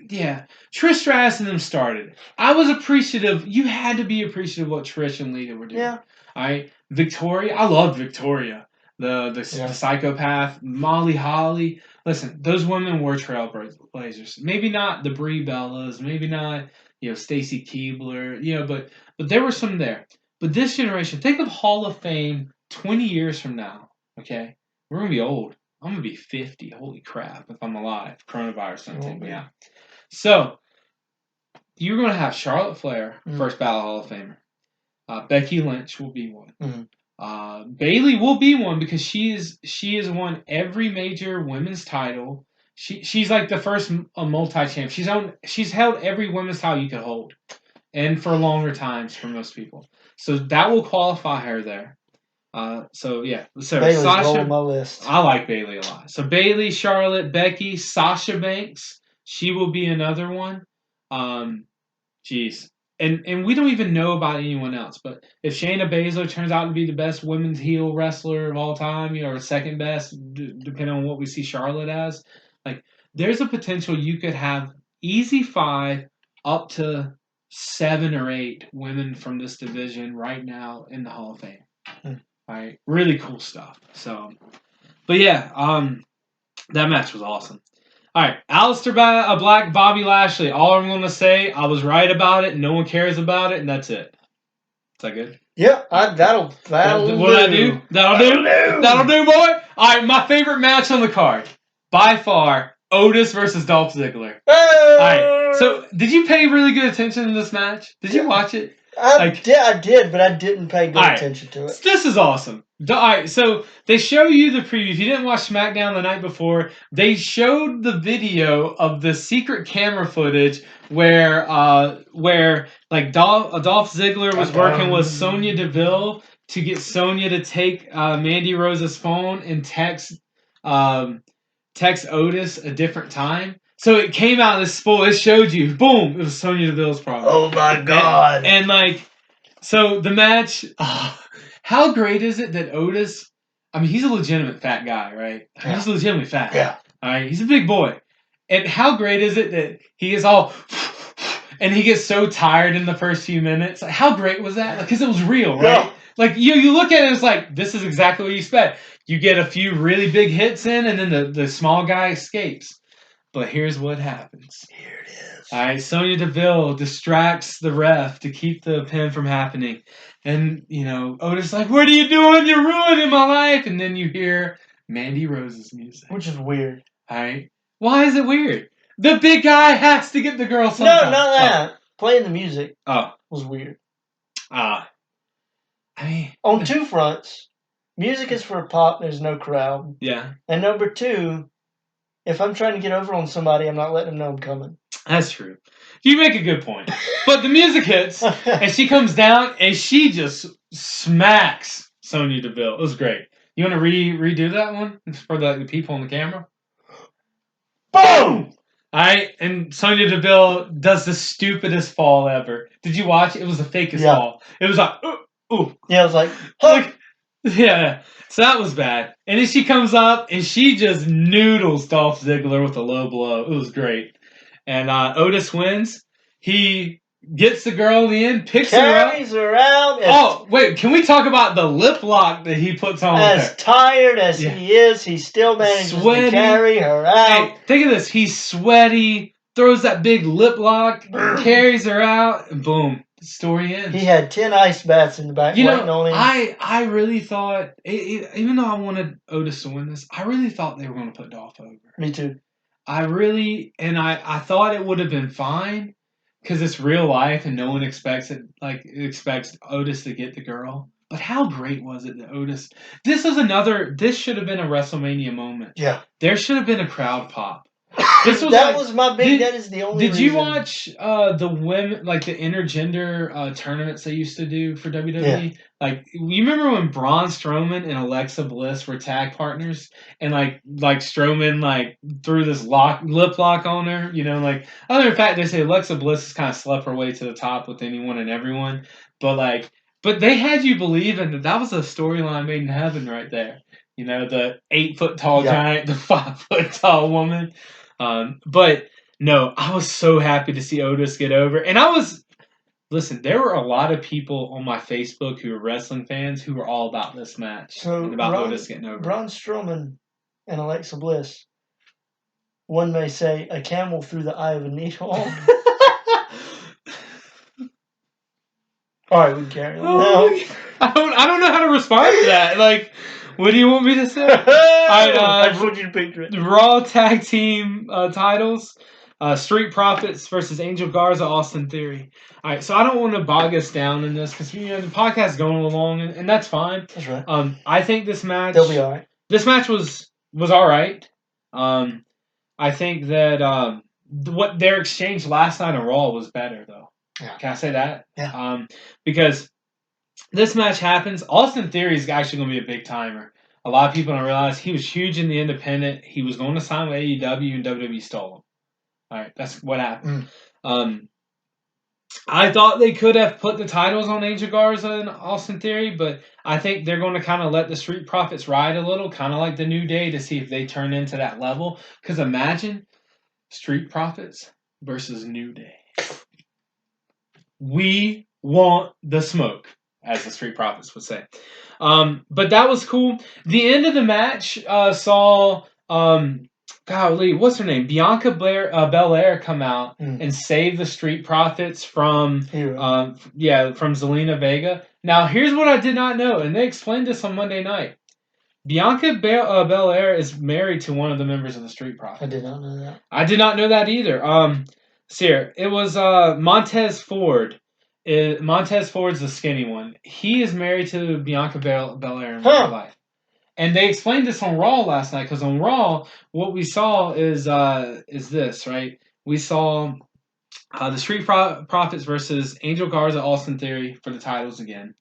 [SPEAKER 2] Yeah. Trish Stratus and them started it. I was appreciative. You had to be appreciative of what Trish and Lita were doing.
[SPEAKER 1] Yeah.
[SPEAKER 2] All right. Victoria. I loved Victoria. The psychopath. Molly Holly. Listen, those women were trailblazers. Maybe not the Brie Bellas. Maybe not, Stacy Keibler. But there were some there. But this generation, think of Hall of Fame 20 years from now. Okay? We're going to be old. I'm going to be 50. Holy crap, if I'm alive. Coronavirus don't take me out. So, you're going to have Charlotte Flair, first ballot Hall of Famer. Becky Lynch will be one.
[SPEAKER 1] Mm-hmm.
[SPEAKER 2] Bayley will be one because she has won every major women's title. She's like the first multi-champ. She's held every women's title you could hold. And for longer times for most people. So that will qualify her there. So
[SPEAKER 1] Bayley's
[SPEAKER 2] Sasha,
[SPEAKER 1] on my list.
[SPEAKER 2] I like Bayley a lot. So Bayley, Charlotte, Becky, Sasha Banks, she will be another one. Geez. And we don't even know about anyone else. But if Shayna Baszler turns out to be the best women's heel wrestler of all time, or second best, depending on what we see Charlotte as, like there's a potential you could have easy 5 up to 7 or 8 women from this division right now in the Hall of Fame. Right, really cool stuff. So, but yeah, that match was awesome. All right, Aleister Black, Bobby Lashley. All I'm going to say, I was right about it. No one cares about it, and that's it. Is that good?
[SPEAKER 1] Yeah, that'll do.
[SPEAKER 2] That'll do, boy. All right, my favorite match on the card, by far, Otis versus Dolph Ziggler.
[SPEAKER 1] Hey!
[SPEAKER 2] All right, so did you pay really good attention to this match? Did you watch it?
[SPEAKER 1] I did, but I didn't pay good attention to it.
[SPEAKER 2] This is awesome. All right, so they show you the preview. If you didn't watch SmackDown the night before, they showed the video of the secret camera footage where like Dolph Ziggler was working with Sonya Deville to get Sonya to take Mandy Rose's phone and text Otis a different time. So it came out this spool. It showed you, boom, it was Sonya Deville's problem.
[SPEAKER 1] Oh my God!
[SPEAKER 2] And so the match. How great is it that Otis? I mean, he's a legitimate fat guy, right?
[SPEAKER 1] Yeah.
[SPEAKER 2] He's legitimately fat.
[SPEAKER 1] Yeah.
[SPEAKER 2] All right, he's a big boy. And how great is it that he is all, and he gets so tired in the first few minutes? Like, how great was that? Because it was real, right?
[SPEAKER 1] Yeah.
[SPEAKER 2] Like you look at it, it's like this is exactly what you expect. You get a few really big hits in, and then the small guy escapes. But here's what happens.
[SPEAKER 1] Here it is.
[SPEAKER 2] All right, Sonya Deville distracts the ref to keep the pin from happening. And, Otis is like, what are you doing? You're ruining my life. And then you hear Mandy Rose's music.
[SPEAKER 1] Which is weird.
[SPEAKER 2] All right. Why is it weird? The big guy has to get the girl sometime.
[SPEAKER 1] No, not that. Playing the music was weird.
[SPEAKER 2] I mean...
[SPEAKER 1] On 2 fronts. Music is for a pop, there's no crowd.
[SPEAKER 2] Yeah.
[SPEAKER 1] And number 2, if I'm trying to get over on somebody, I'm not letting them know I'm coming.
[SPEAKER 2] That's true. You make a good point. But the music hits, and she comes down, and she just smacks Sonya Deville. It was great. You want to redo that one for the people on the camera? Boom! All right, and Sonya Deville does the stupidest fall ever. Did you watch it? It was the fakest fall. It was like, ooh.
[SPEAKER 1] Yeah, it was like, huh.
[SPEAKER 2] Yeah. So that was bad. And then she comes up, and she just noodles Dolph Ziggler with a low blow. It was great. And Otis wins. He gets the girl in the end, picks her up.
[SPEAKER 1] Carries her out.
[SPEAKER 2] Oh, wait. Can we talk about the lip lock that he puts on with her?
[SPEAKER 1] As tired as he is, he still manages to carry her out.
[SPEAKER 2] Hey, think of this. He's sweaty, throws that big lip lock, carries her out, and boom. The story ends.
[SPEAKER 1] He had 10 ice baths in the back waiting on him.
[SPEAKER 2] I really thought, even though I wanted Otis to win this, I really thought they were going to put Dolph over.
[SPEAKER 1] Me too.
[SPEAKER 2] I thought it would have been fine because it's real life and no one expects Otis to get the girl. But how great was it that Otis? This should have been a WrestleMania moment.
[SPEAKER 1] Yeah.
[SPEAKER 2] There should have been a crowd pop This was
[SPEAKER 1] that was my big. That is the only.
[SPEAKER 2] Did you
[SPEAKER 1] reason.
[SPEAKER 2] watch the women, like the intergender tournaments they used to do for WWE?
[SPEAKER 1] Yeah.
[SPEAKER 2] Like, you remember when Braun Strowman and Alexa Bliss were tag partners, and like Strowman like threw this lip lock on her? You know, like other than fact, they say Alexa Bliss has kind of slept her way to the top with anyone and everyone, but they had you believing that was a storyline made in heaven right there. You know, the 8 foot tall giant, the 5 foot tall woman. But no, I was so happy to see Otis get over. And listen, there were a lot of people on my Facebook who were wrestling fans who were all about this match and about Otis getting over.
[SPEAKER 1] Braun Strowman and Alexa Bliss. One may say a camel through the eye of a needle. All right, we can carry on now.
[SPEAKER 2] I don't know how to respond to that. Like, what do you want me to say?
[SPEAKER 1] I just want you to picture it.
[SPEAKER 2] Raw tag team titles. Street Profits versus Angel Garza, Austin Theory. All right, so I don't want to bog us down in this because the podcast is going along, and that's fine.
[SPEAKER 1] That's right.
[SPEAKER 2] I think this match.
[SPEAKER 1] They'll be all right.
[SPEAKER 2] This match was all right. I think that what their exchange last night on Raw was better, though.
[SPEAKER 1] Yeah.
[SPEAKER 2] Can I say that?
[SPEAKER 1] Yeah.
[SPEAKER 2] Because this match happens. Austin Theory is actually going to be a big timer. A lot of people don't realize he was huge in the independent. He was going to sign with AEW, and WWE stole him. All right, that's what happened. I thought they could have put the titles on Angel Garza and Austin Theory, but I think they're going to kind of let the Street Profits ride a little, kind of like the New Day, to see if they turn into that level. Because imagine Street Profits versus New Day. We want the smoke, as the Street Profits would say. But that was cool. The end of the match saw... golly, what's her name? Bianca Belair come out and save the Street Profits from Zelina Vega. Now, here's what I did not know, and they explained this on Monday night. Bianca Belair is married to one of the members of the Street Profits.
[SPEAKER 1] I did not know that.
[SPEAKER 2] I did not know that either. Sir, it was Montez Ford. Montez Ford's the skinny one. He is married to Bianca Belair in real life. And they explained this on Raw last night, because on Raw, what we saw is this, right? We saw the Street Profits versus Angel Garza, Austin Theory for the titles again.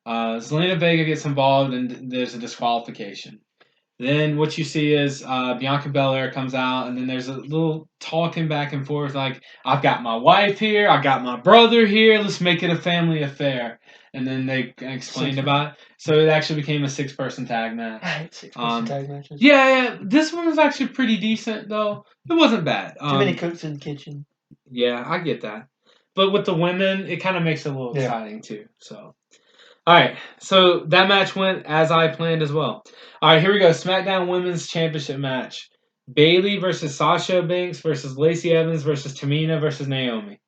[SPEAKER 2] Zelina Vega gets involved, and there's a disqualification. Then what you see is Bianca Belair comes out, and then there's a little talking back and forth, like, I've got my wife here, I got my brother here, let's make it a family affair. And then they explained about it. So it actually became a 6-person tag match.
[SPEAKER 1] I hate 6-person tag matches.
[SPEAKER 2] Yeah. This one was actually pretty decent, though. It wasn't bad.
[SPEAKER 1] Too many cooks in the kitchen.
[SPEAKER 2] Yeah, I get that. But with the women, it kind of makes it a little exciting, too. So, all right. So that match went as I planned as well. All right, here we go. SmackDown Women's Championship match. Bayley versus Sasha Banks versus Lacey Evans versus Tamina versus Naomi.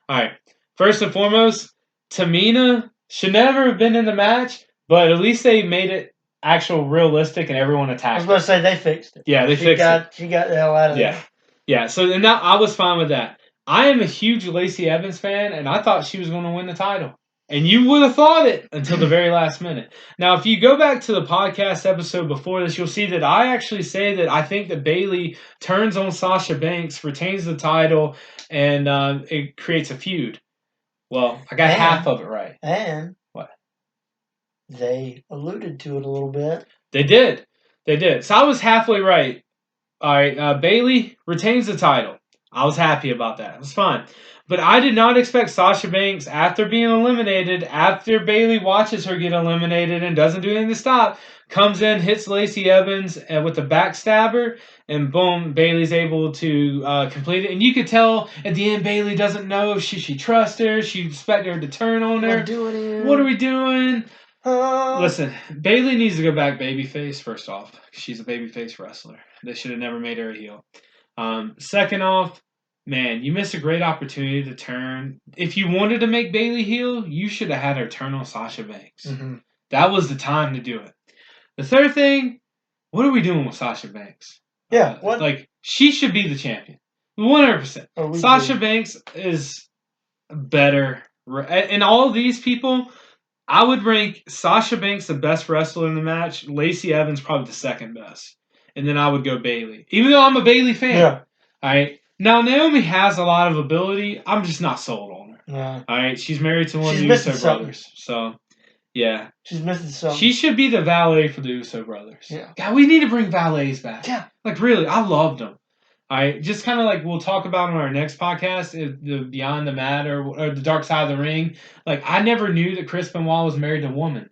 [SPEAKER 2] All right. First and foremost, Tamina should never have been in the match, but at least they made it actual realistic and everyone attacked. I
[SPEAKER 1] was going to say they fixed it.
[SPEAKER 2] Yeah, they fixed it.
[SPEAKER 1] She got the hell out of there.
[SPEAKER 2] Yeah. So then I was fine with that. I am a huge Lacey Evans fan, and I thought she was going to win the title. And you would have thought it until the very last minute. Now, if you go back to the podcast episode before this, you'll see that I actually say that I think that Bayley turns on Sasha Banks, retains the title, and it creates a feud. Well, I got half of it right.
[SPEAKER 1] And
[SPEAKER 2] what?
[SPEAKER 1] They alluded to it a little bit.
[SPEAKER 2] They did. So I was halfway right. All right, Bayley retains the title. I was happy about that. It was fine. But I did not expect Sasha Banks, after being eliminated, after Bayley watches her get eliminated and doesn't do anything to stop, comes in, hits Lacey Evans with a backstabber, and boom, Bayley's able to complete it. And you could tell at the end, Bayley doesn't know if she trusts her. She expected her to turn on her. What are we doing? Listen, Bayley needs to go back babyface, first off. She's a babyface wrestler. They should have never made her a heel. Second off, man, you missed a great opportunity to turn. If you wanted to make Bayley heel, you should have had her turn on Sasha Banks. Mm-hmm. That was the time to do it. The third thing, what are we doing with Sasha Banks?
[SPEAKER 1] Yeah,
[SPEAKER 2] she should be the champion. 100%. Sasha Banks is better. And all of these people, I would rank Sasha Banks the best wrestler in the match. Lacey Evans probably the second best. And then I would go Bayley. Even though I'm a Bayley fan. All right. Now Naomi has a lot of ability. I'm just not sold on her.
[SPEAKER 1] Yeah.
[SPEAKER 2] All right. She's married to one of
[SPEAKER 1] She's
[SPEAKER 2] the
[SPEAKER 1] missing
[SPEAKER 2] Uso
[SPEAKER 1] something.
[SPEAKER 2] brothers. So, yeah.
[SPEAKER 1] She's missing something.
[SPEAKER 2] She should be the valet for the Uso brothers.
[SPEAKER 1] Yeah.
[SPEAKER 2] God, we need to bring valets back.
[SPEAKER 1] Yeah.
[SPEAKER 2] Like, really, I loved them. Just kind of like we'll talk about on our next podcast, the Beyond the Mat or the Dark Side of the Ring. Like, I never knew that Chris Benoit was married to a woman.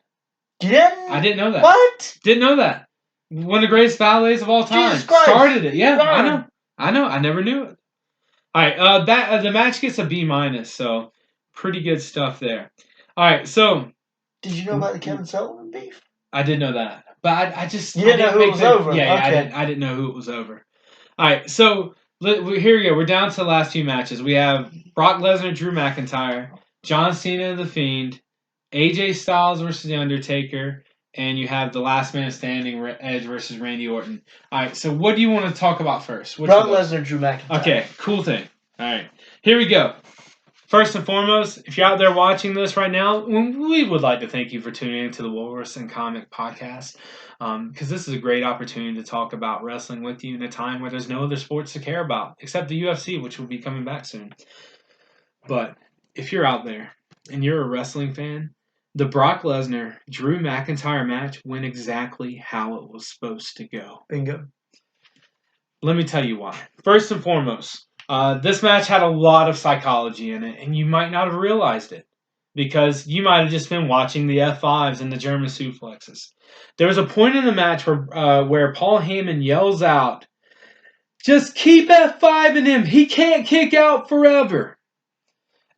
[SPEAKER 1] You didn't?
[SPEAKER 2] I didn't know that.
[SPEAKER 1] What?
[SPEAKER 2] Didn't know that. One of the greatest valets of all time.
[SPEAKER 1] Jesus Christ.
[SPEAKER 2] Started it. Yeah,
[SPEAKER 1] God.
[SPEAKER 2] I know. I never knew it. All right, the match gets a B-, so pretty good stuff there. All right, so
[SPEAKER 1] did you know about the Kevin Sullivan beef?
[SPEAKER 2] I did know that, but I just
[SPEAKER 1] you didn't know who it was over.
[SPEAKER 2] Yeah,
[SPEAKER 1] okay.
[SPEAKER 2] I didn't know who it was over. All right, so here we go. We're down to the last few matches. We have Brock Lesnar, Drew McIntyre, John Cena, The Fiend, AJ Styles versus The Undertaker, and you have the last man standing, Edge versus Randy Orton. All right, so what do you want to talk about first?
[SPEAKER 1] Brock Lesnar, Drew McIntyre.
[SPEAKER 2] Okay, cool thing. All right, here we go. First and foremost, if you're out there watching this right now, we would like to thank you for tuning into the Walrus and Comic podcast, because this is a great opportunity to talk about wrestling with you in a time where there's no other sports to care about, except the UFC, which will be coming back soon. But if you're out there and you're a wrestling fan, the Brock Lesnar Drew McIntyre match went exactly how it was supposed to go.
[SPEAKER 1] Bingo.
[SPEAKER 2] Let me tell you why. First and foremost, this match had a lot of psychology in it, and you might not have realized it because you might have just been watching the F5s and the German suplexes. There was a point in the match where Paul Heyman yells out, "Just keep F5ing him. He can't kick out forever."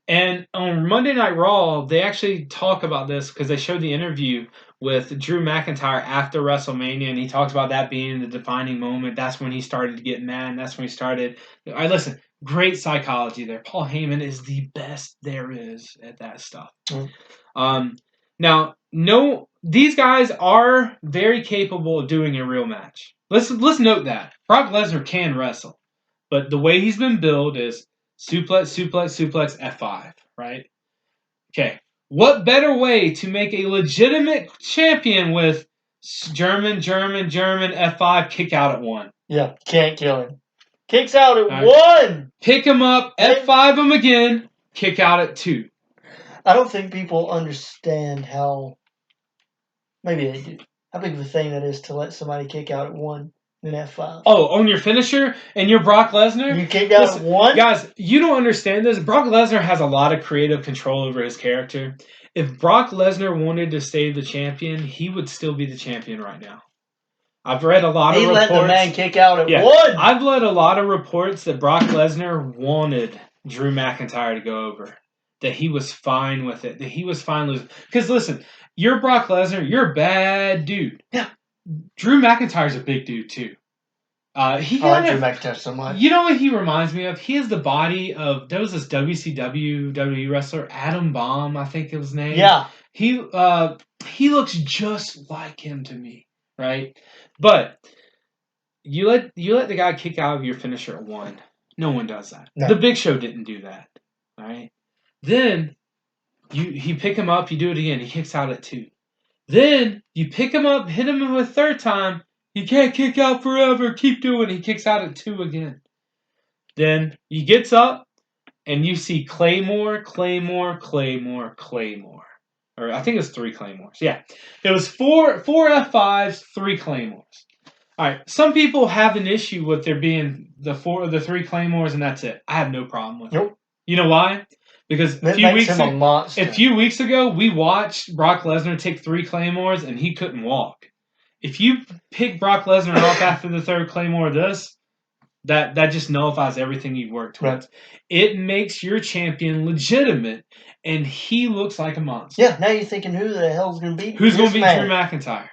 [SPEAKER 2] And on Monday Night Raw, they actually talk about this because they showed the interview with Drew McIntyre after WrestleMania, and he talks about that being the defining moment. That's when he started to get mad, and that's when he started. Listen, great psychology there. Paul Heyman is the best there is at that stuff. Now, these guys are very capable of doing a real match. Let's note that Brock Lesnar can wrestle, but the way he's been billed is suplex, F5, right? Okay. What better way to make a legitimate champion with German, F5, kick out at 1?
[SPEAKER 1] Yeah, can't kill him. Kicks out at 1!
[SPEAKER 2] Pick him up, F5 him again, kick out at 2.
[SPEAKER 1] I don't think people understand how, maybe they do, how big of a thing that is to let somebody kick out at 1 in F5.
[SPEAKER 2] Oh, on your finisher and you're Brock Lesnar?
[SPEAKER 1] You kicked out at 1?
[SPEAKER 2] Guys, you don't understand this. Brock Lesnar has a lot of creative control over his character. If Brock Lesnar wanted to stay the champion, he would still be the champion right now. I've read a lot of reports.
[SPEAKER 1] He let the man kick out at 1.
[SPEAKER 2] I've read a lot of reports that Brock Lesnar wanted Drew McIntyre to go over. That he was fine with it. That he was fine losing. Because listen, you're Brock Lesnar. You're a bad dude.
[SPEAKER 1] Yeah.
[SPEAKER 2] Drew McIntyre's a big dude too.
[SPEAKER 1] I like Drew McIntyre so much.
[SPEAKER 2] You know what he reminds me of? He has the body of, there was this WCW WWE wrestler, Adam Bomb, I think it was his name.
[SPEAKER 1] Yeah.
[SPEAKER 2] He looks just like him to me, right? But you let the guy kick out of your finisher at 1. No one does that.
[SPEAKER 1] No.
[SPEAKER 2] The Big Show didn't do that, all right? Then you pick him up, you do it again, he kicks out at 2. Then you pick him up, hit him a third time. He can't kick out forever. Keep doing it. He kicks out at 2 again. Then he gets up, and you see Claymore. Or I think it was 3 Claymores. Yeah. It was 4 F5s, 3 Claymores. All right. Some people have an issue with there being the 3 Claymores, and that's it. I have no problem with it. You know why? Because a few weeks ago, we watched Brock Lesnar take 3 Claymores, and he couldn't walk. If you pick Brock Lesnar off after the 3rd Claymore of this, that just nullifies everything you've worked towards. Right. It makes your champion legitimate, and he looks like a monster.
[SPEAKER 1] Yeah, now you're thinking, who the hell's going to beat
[SPEAKER 2] Who's going to beat Drew McIntyre?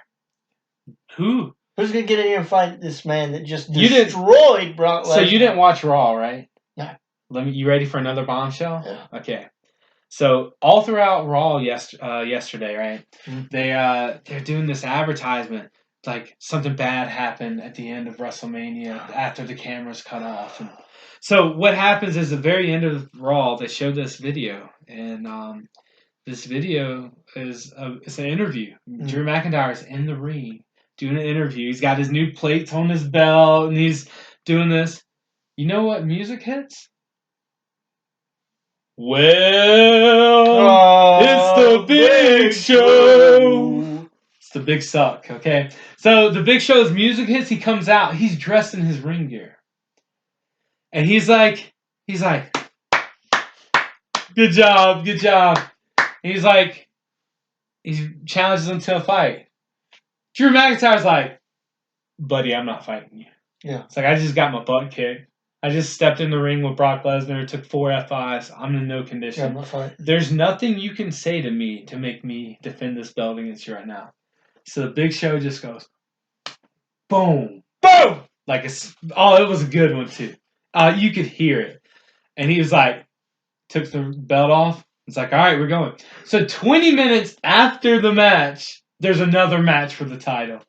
[SPEAKER 2] Who?
[SPEAKER 1] Who's going to get in here and fight this man that just destroyed Brock Lesnar?
[SPEAKER 2] So you didn't watch Raw, right?
[SPEAKER 1] No.
[SPEAKER 2] You ready for another bombshell?
[SPEAKER 1] Yeah.
[SPEAKER 2] Okay. So all throughout Raw yesterday, right? Mm-hmm. They're doing this advertisement. Like something bad happened at the end of WrestleMania after the cameras cut off. And so what happens is the very end of Raw, they show this video, and this video is it's an interview. Mm-hmm. Drew McIntyre is in the ring doing an interview. He's got his new plates on his belt, and he's doing this. You know what music hits? Well, it's the Big Show. It's the Big Suck, okay? So the Big Show's music hits, he comes out, he's dressed in his ring gear. And he's like, good job. And he's like, he challenges him to a fight. Drew McIntyre's like, buddy, I'm not fighting you.
[SPEAKER 1] Yeah.
[SPEAKER 2] It's like, I just got my butt kicked. I just stepped in the ring with Brock Lesnar, took 4 F5s. I'm in no condition.
[SPEAKER 1] Yeah, I'm not fighting.
[SPEAKER 2] There's nothing you can say to me to make me defend this belt against you right now. So the Big Show just goes, boom, boom! Like, it was a good one, too. You could hear it. And he was like, took the belt off. It's like, all right, we're going. So 20 minutes after the match, there's another match for the title.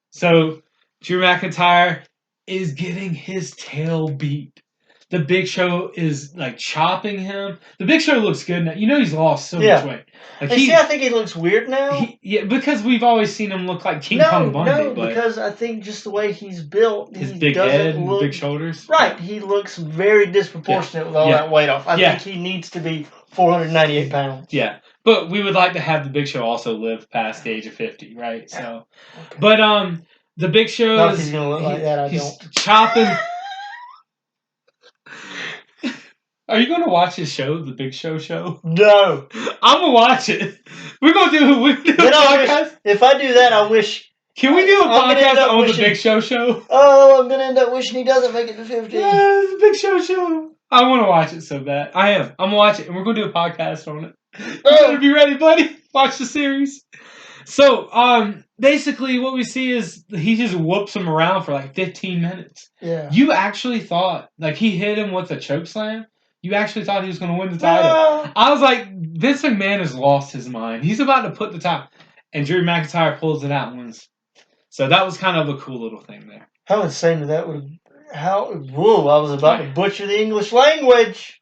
[SPEAKER 2] So Drew McIntyre is getting his tail beat. The Big Show is like chopping him. The Big Show looks good now. You know he's lost so much weight. Like
[SPEAKER 1] I think he looks weird now.
[SPEAKER 2] Because we've always seen him look like King Kong Bundy.
[SPEAKER 1] No, because I think just the way he's built,
[SPEAKER 2] his big head and big shoulders.
[SPEAKER 1] Right, he looks very disproportionate with all that weight off. I think he needs to be 498 pounds.
[SPEAKER 2] Yeah, but we would like to have the Big Show also live past the age of 50, right? So, but the Big Show
[SPEAKER 1] Not if he's gonna look like that.
[SPEAKER 2] He's chopping. Are you going to watch his show, The Big Show Show?
[SPEAKER 1] No.
[SPEAKER 2] I'm going to watch it. We're going to do a podcast.
[SPEAKER 1] If I do that, I wish...
[SPEAKER 2] Can we do a podcast on The Big Show Show?
[SPEAKER 1] Oh, I'm going to end up wishing he doesn't make it to 50.
[SPEAKER 2] Yeah, The Big Show Show. I want to watch it so bad. I am. I'm going to watch it, and we're going to do a podcast on it. You better be ready, buddy. Watch the series. So, basically, what we see is he just whoops him around for like 15 minutes.
[SPEAKER 1] Yeah.
[SPEAKER 2] You actually thought, like, he hit him with a chokeslam. You actually thought he was going to win the title.
[SPEAKER 1] No.
[SPEAKER 2] I was like, Vince McMahon has lost his mind. He's about to put the title. And Drew McIntyre pulls it out and wins. So that was kind of a cool little thing there.
[SPEAKER 1] How insane would that would... Whoa, I was about to butcher the English language.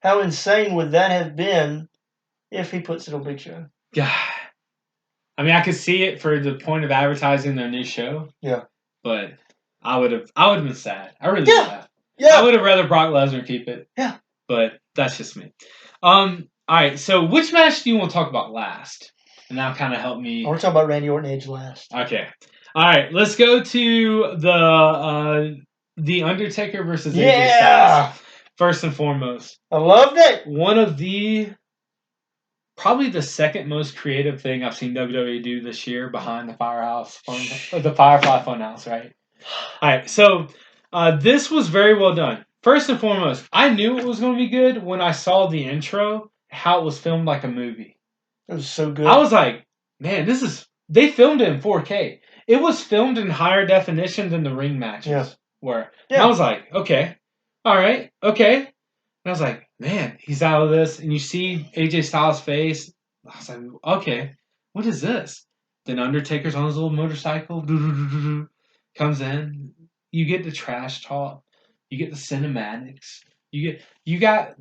[SPEAKER 1] How insane would that have been if he puts it on Big Show?
[SPEAKER 2] Yeah. I mean, I could see it for the point of advertising their new show.
[SPEAKER 1] Yeah.
[SPEAKER 2] But I would have been sad. I really would have.
[SPEAKER 1] Yeah.
[SPEAKER 2] I would have rather Brock Lesnar keep it.
[SPEAKER 1] Yeah.
[SPEAKER 2] But that's just me. All right, so which match do you want to talk about last? And that'll kind of help me.
[SPEAKER 1] I want to talk about Randy Orton Edge last.
[SPEAKER 2] Okay. All right, let's go to the Undertaker versus AJ Styles. First and foremost.
[SPEAKER 1] I loved it.
[SPEAKER 2] One of probably the second most creative thing I've seen WWE do this year behind the the Firefly Funhouse, right? All right, so this was very well done. First and foremost, I knew it was going to be good when I saw the intro, how it was filmed like a movie.
[SPEAKER 1] It was so good.
[SPEAKER 2] I was like, man, they filmed it in 4K. It was filmed in higher definition than the ring matches were. Yeah. And I was like, okay, all right, okay. And I was like, man, he's out of this. And you see AJ Styles' face. I was like, okay, what is this? Then Undertaker's on his little motorcycle, comes in. You get the trash talk. You get the cinematics. You had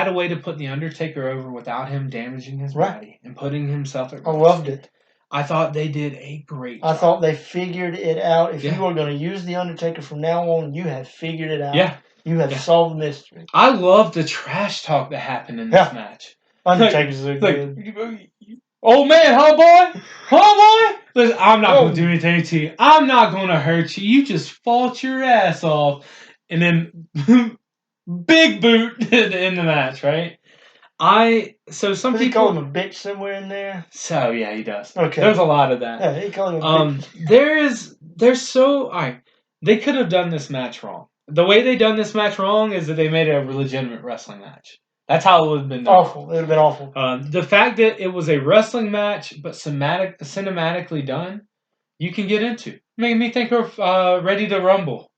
[SPEAKER 2] a way to put the Undertaker over without him damaging his body and putting himself at risk.
[SPEAKER 1] I loved it.
[SPEAKER 2] I thought they did a great job.
[SPEAKER 1] I thought they figured it out. If you are going to use the Undertaker from now on, you have figured it out.
[SPEAKER 2] Yeah.
[SPEAKER 1] You have solved the mystery.
[SPEAKER 2] I love the trash talk that happened in this match.
[SPEAKER 1] Undertaker's so good.
[SPEAKER 2] Oh man, huh boy? Listen, I'm not going to do anything to you. I'm not going to hurt you. You just fought your ass off. And then big boot in the match, right? Some people
[SPEAKER 1] call him a bitch somewhere in there.
[SPEAKER 2] So yeah, he does.
[SPEAKER 1] Okay,
[SPEAKER 2] there's a lot of that.
[SPEAKER 1] Yeah, he called him a
[SPEAKER 2] bitch. All right. They could have done this match wrong. The way they done this match wrong is that they made it a legitimate wrestling match. That's how it would have been done.
[SPEAKER 1] Awful. It would have been awful.
[SPEAKER 2] The fact that it was a wrestling match but cinematically done, you can get into. Made me think of Ready to Rumble.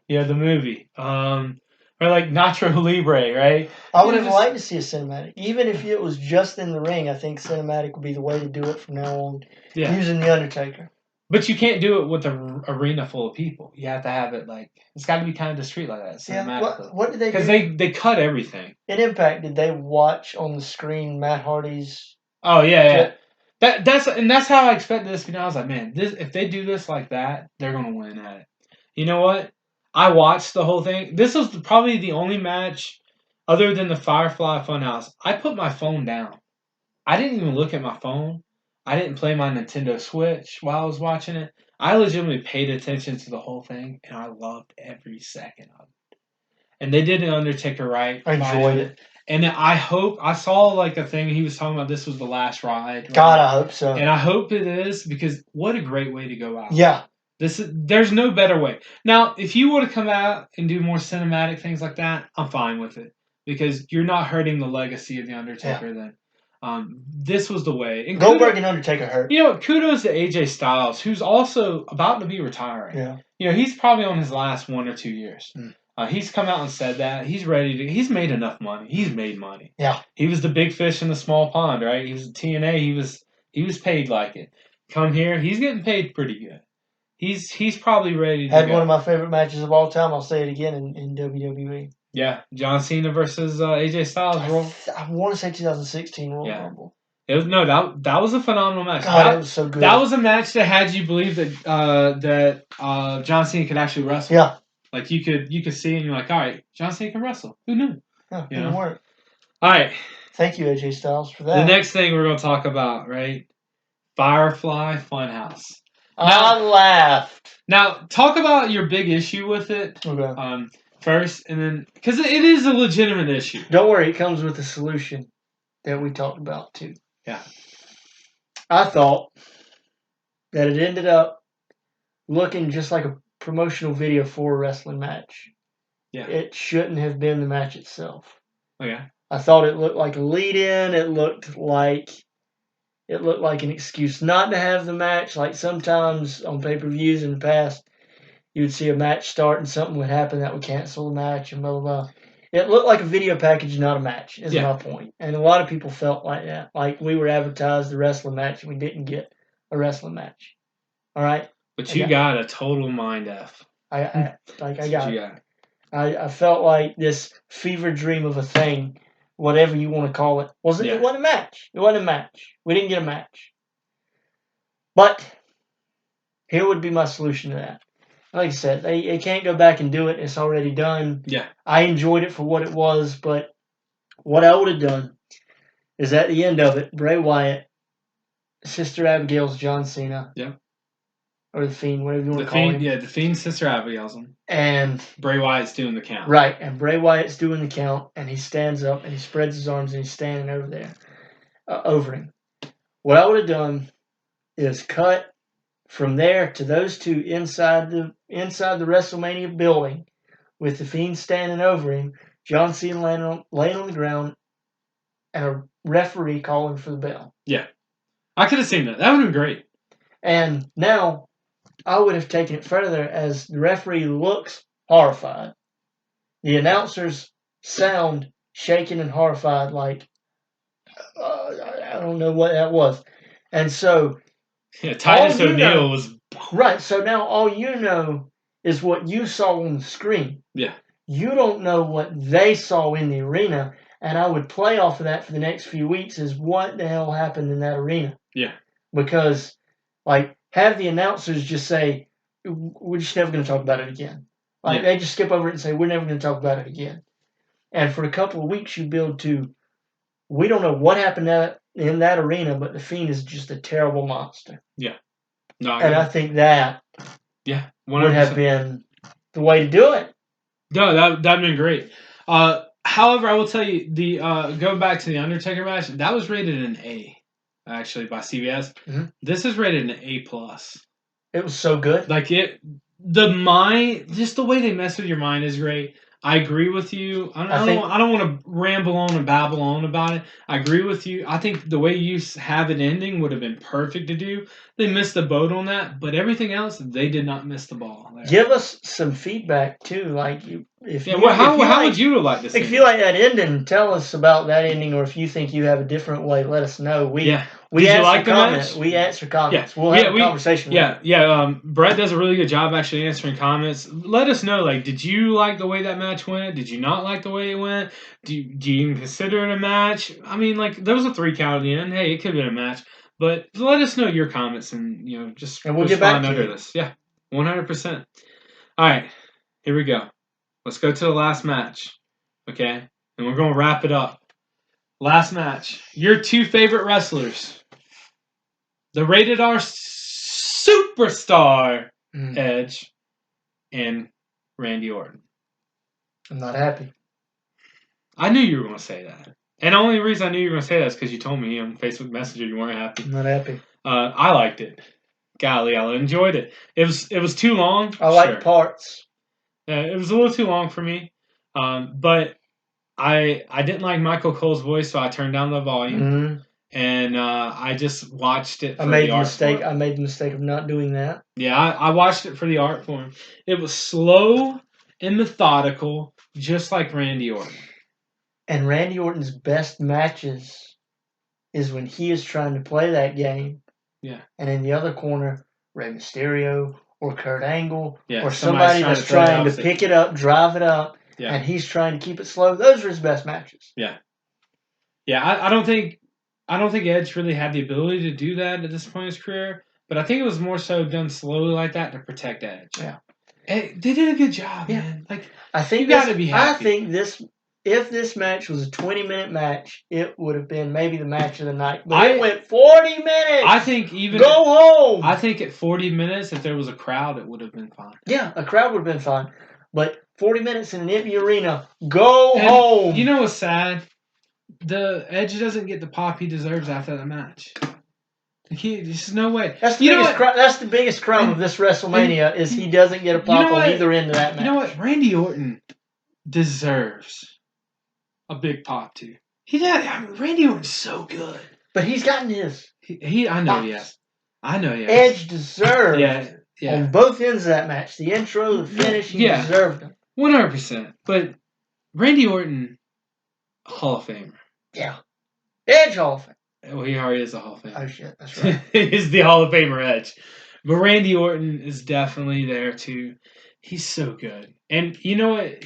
[SPEAKER 2] Yeah, the movie. Or like Nacho Libre, right?
[SPEAKER 1] I would have liked to see a cinematic. Even if it was just in the ring, I think cinematic would be the way to do it from now on. Yeah. Using The Undertaker.
[SPEAKER 2] But you can't do it with an arena full of people. You have to have it it's got to be kind of discreet like that, cinematically.
[SPEAKER 1] Yeah, what did they do?
[SPEAKER 2] Because they cut everything.
[SPEAKER 1] In Impact, did they watch on the screen Matt Hardy's...
[SPEAKER 2] Oh, yeah. That's how I expected this to be. I was like, man, if they do this like that, they're going to win at it. You know what? I watched the whole thing. This was probably the only match, other than the Firefly Funhouse. I put my phone down. I didn't even look at my phone. I didn't play my Nintendo Switch while I was watching it. I legitimately paid attention to the whole thing, and I loved every second of it. And they did an Undertaker right.
[SPEAKER 1] I enjoyed it.
[SPEAKER 2] And I saw like a thing he was talking about. This was the last ride. Right?
[SPEAKER 1] God, I hope so.
[SPEAKER 2] And I hope it is, because what a great way to go out.
[SPEAKER 1] Yeah.
[SPEAKER 2] There's no better way. Now, if you were to come out and do more cinematic things like that, I'm fine with it, because you're not hurting the legacy of the Undertaker then. This was the way. And
[SPEAKER 1] Goldberg and Undertaker hurt.
[SPEAKER 2] Kudos to AJ Styles, who's also about to be retiring.
[SPEAKER 1] Yeah.
[SPEAKER 2] He's probably on his last 1 or 2 years. He's come out and said that. He's ready to... He's made enough money. He's made money.
[SPEAKER 1] Yeah.
[SPEAKER 2] He was the big fish in the small pond, right? He was TNA. He was paid like it. Come here, he's getting paid pretty good. He's probably ready to
[SPEAKER 1] Had
[SPEAKER 2] go.
[SPEAKER 1] one of my favorite matches of all time. I'll say it again in WWE.
[SPEAKER 2] Yeah, John Cena versus AJ Styles.
[SPEAKER 1] I want to say 2016 Royal Rumble.
[SPEAKER 2] That was a phenomenal match.
[SPEAKER 1] God, that was so good.
[SPEAKER 2] That was a match that had you believe that John Cena could actually wrestle.
[SPEAKER 1] Yeah.
[SPEAKER 2] Like you could see and you're like, all right, John Cena can wrestle. Who knew?
[SPEAKER 1] Yeah, it didn't work.
[SPEAKER 2] All right.
[SPEAKER 1] Thank you, AJ Styles, for that.
[SPEAKER 2] The next thing we're going to talk about, right? Firefly Funhouse.
[SPEAKER 1] I laughed.
[SPEAKER 2] Now, talk about your big issue with it.
[SPEAKER 1] Okay.
[SPEAKER 2] First, and then, because it is a legitimate issue.
[SPEAKER 1] Don't worry, it comes with a solution that we talked about too.
[SPEAKER 2] Yeah.
[SPEAKER 1] I thought that it ended up looking just like a promotional video for a wrestling match.
[SPEAKER 2] Yeah.
[SPEAKER 1] It shouldn't have been the match itself.
[SPEAKER 2] Okay.
[SPEAKER 1] I thought it looked like a lead-in. It looked like an excuse not to have the match. Like sometimes on pay-per-views in the past, you would see a match start and something would happen that would cancel the match and blah, blah, blah. It looked like a video package, not a match, is my point. And a lot of people felt like that. Like we were advertised the wrestling match and we didn't get a wrestling match. All right?
[SPEAKER 2] But you got a total mind F.
[SPEAKER 1] I felt like this fever dream of a thing, whatever you want to call it, it wasn't a match. It wasn't a match. We didn't get a match. But here would be my solution to that. Like I said, they can't go back and do it. It's already done.
[SPEAKER 2] Yeah.
[SPEAKER 1] I enjoyed it for what it was, but what I would have done is at the end of it, Bray Wyatt, Sister Abigail's John Cena.
[SPEAKER 2] Yeah.
[SPEAKER 1] Or the Fiend, whatever you want to call him.
[SPEAKER 2] Yeah, the Fiend, Sister Abigail's him.
[SPEAKER 1] And
[SPEAKER 2] Bray Wyatt's doing the count.
[SPEAKER 1] Right, and Bray Wyatt's doing the count, and he stands up, and he spreads his arms, and he's standing over there, over him. What I would have done is cut from there to those two inside the WrestleMania building, with the Fiend standing over him, John Cena laying on the ground, and a referee calling for the bell.
[SPEAKER 2] Yeah, I could have seen that. That would have been great.
[SPEAKER 1] And now, I would have taken it further as the referee looks horrified. The announcers sound shaken and horrified, like, I don't know what that was. And so...
[SPEAKER 2] Yeah, Titus O'Neil was...
[SPEAKER 1] Right, so now all you know is what you saw on the screen.
[SPEAKER 2] Yeah. You
[SPEAKER 1] don't know what they saw in the arena, and I would play off of that for the next few weeks is what the hell happened in that arena.
[SPEAKER 2] Yeah.
[SPEAKER 1] Because, have the announcers just say, we're just never going to talk about it again. They just skip over it and say, we're never going to talk about it again. And for a couple of weeks, you build to, we don't know what happened in that arena, but the Fiend is just a terrible monster.
[SPEAKER 2] Yeah. No,
[SPEAKER 1] I think that
[SPEAKER 2] 100%.
[SPEAKER 1] would have been the way to do it.
[SPEAKER 2] No, that'd been great. However, I will tell you, the going back to the Undertaker match, that was rated an A, actually, by CBS.
[SPEAKER 1] Mm-hmm.
[SPEAKER 2] This is rated an A+.
[SPEAKER 1] It was so good.
[SPEAKER 2] Just the way they mess with your mind is great. I agree with you. I don't want to ramble on and babble on about it. I agree with you. I think the way you have it ending would have been perfect to do. They missed the boat on that, but everything else, they did not miss the ball. There.
[SPEAKER 1] Give us some feedback too.
[SPEAKER 2] How would you like to see?
[SPEAKER 1] If you like that ending, tell us about that ending, or if you think you have a different way, let us know. We answer comments. We answer comments. We'll have a conversation.
[SPEAKER 2] Brett does a really good job actually answering comments. Let us know. Did you like the way that match went? Did you not like the way it went? Do you even consider it a match? I mean, there was a 3 count at the end. Hey, it could have been a match. But let us know your comments and just
[SPEAKER 1] we'll get back to
[SPEAKER 2] under this. Yeah, 100%. All right. here we go. Let's go to the last match. Okay? And we're going to wrap it up. Last match. Your two favorite wrestlers. The Rated R Superstar Edge and Randy Orton.
[SPEAKER 1] I'm not happy.
[SPEAKER 2] I knew you were going to say that. And the only reason I knew you were going to say that is because you told me on Facebook Messenger you weren't happy.
[SPEAKER 1] I'm not happy.
[SPEAKER 2] I liked it. Golly, I enjoyed it. It was too long.
[SPEAKER 1] I like parts.
[SPEAKER 2] Yeah, it was a little too long for me. But I didn't like Michael Cole's voice, so I turned down the volume.
[SPEAKER 1] Mm-hmm.
[SPEAKER 2] And I just watched it for
[SPEAKER 1] I made
[SPEAKER 2] the
[SPEAKER 1] the
[SPEAKER 2] art
[SPEAKER 1] mistake.
[SPEAKER 2] form.
[SPEAKER 1] I made the mistake of not doing that.
[SPEAKER 2] Yeah, I watched it for the art form. It was slow and methodical, just like Randy Orton.
[SPEAKER 1] And Randy Orton's best matches is when he is trying to play that game.
[SPEAKER 2] Yeah.
[SPEAKER 1] And in the other corner, Rey Mysterio or Kurt Angle or
[SPEAKER 2] somebody's
[SPEAKER 1] somebody that's trying to pick it up, drive it up, and he's trying to keep it slow. Those are his best matches.
[SPEAKER 2] Yeah. Yeah, I don't think Edge really had the ability to do that at this point in his career, but I think it was more so done slowly like that to protect Edge.
[SPEAKER 1] Yeah.
[SPEAKER 2] They did a good job, man. Like,
[SPEAKER 1] I think
[SPEAKER 2] you got to be happy.
[SPEAKER 1] I think if this match was a 20-minute match, it would have been maybe the match of the night. But it went 40 minutes.
[SPEAKER 2] I think even
[SPEAKER 1] go home.
[SPEAKER 2] I think at 40 minutes, if there was a crowd, it would have been fine.
[SPEAKER 1] Yeah, a crowd would have been fine. But 40 minutes in an empty arena, go home.
[SPEAKER 2] You know what's sad? The Edge doesn't get the pop he deserves after the match. There's no way.
[SPEAKER 1] That's the biggest crime of this WrestleMania is he doesn't get a pop on either end of that match.
[SPEAKER 2] You know what? Randy Orton deserves a big pop too. Randy Orton's so good.
[SPEAKER 1] But he's gotten his.
[SPEAKER 2] I know he has. I know he has.
[SPEAKER 1] Edge deserved.
[SPEAKER 2] Yeah.
[SPEAKER 1] On both ends of that match, the intro, the finish, he deserved them.
[SPEAKER 2] 100%. But Randy Orton, Hall of Famer.
[SPEAKER 1] Yeah. Edge Hall of Fame.
[SPEAKER 2] Well, he already is a Hall of Famer.
[SPEAKER 1] Oh, shit. That's right.
[SPEAKER 2] He's the Hall of Famer Edge. But Randy Orton is definitely there, too. He's so good. And you know what?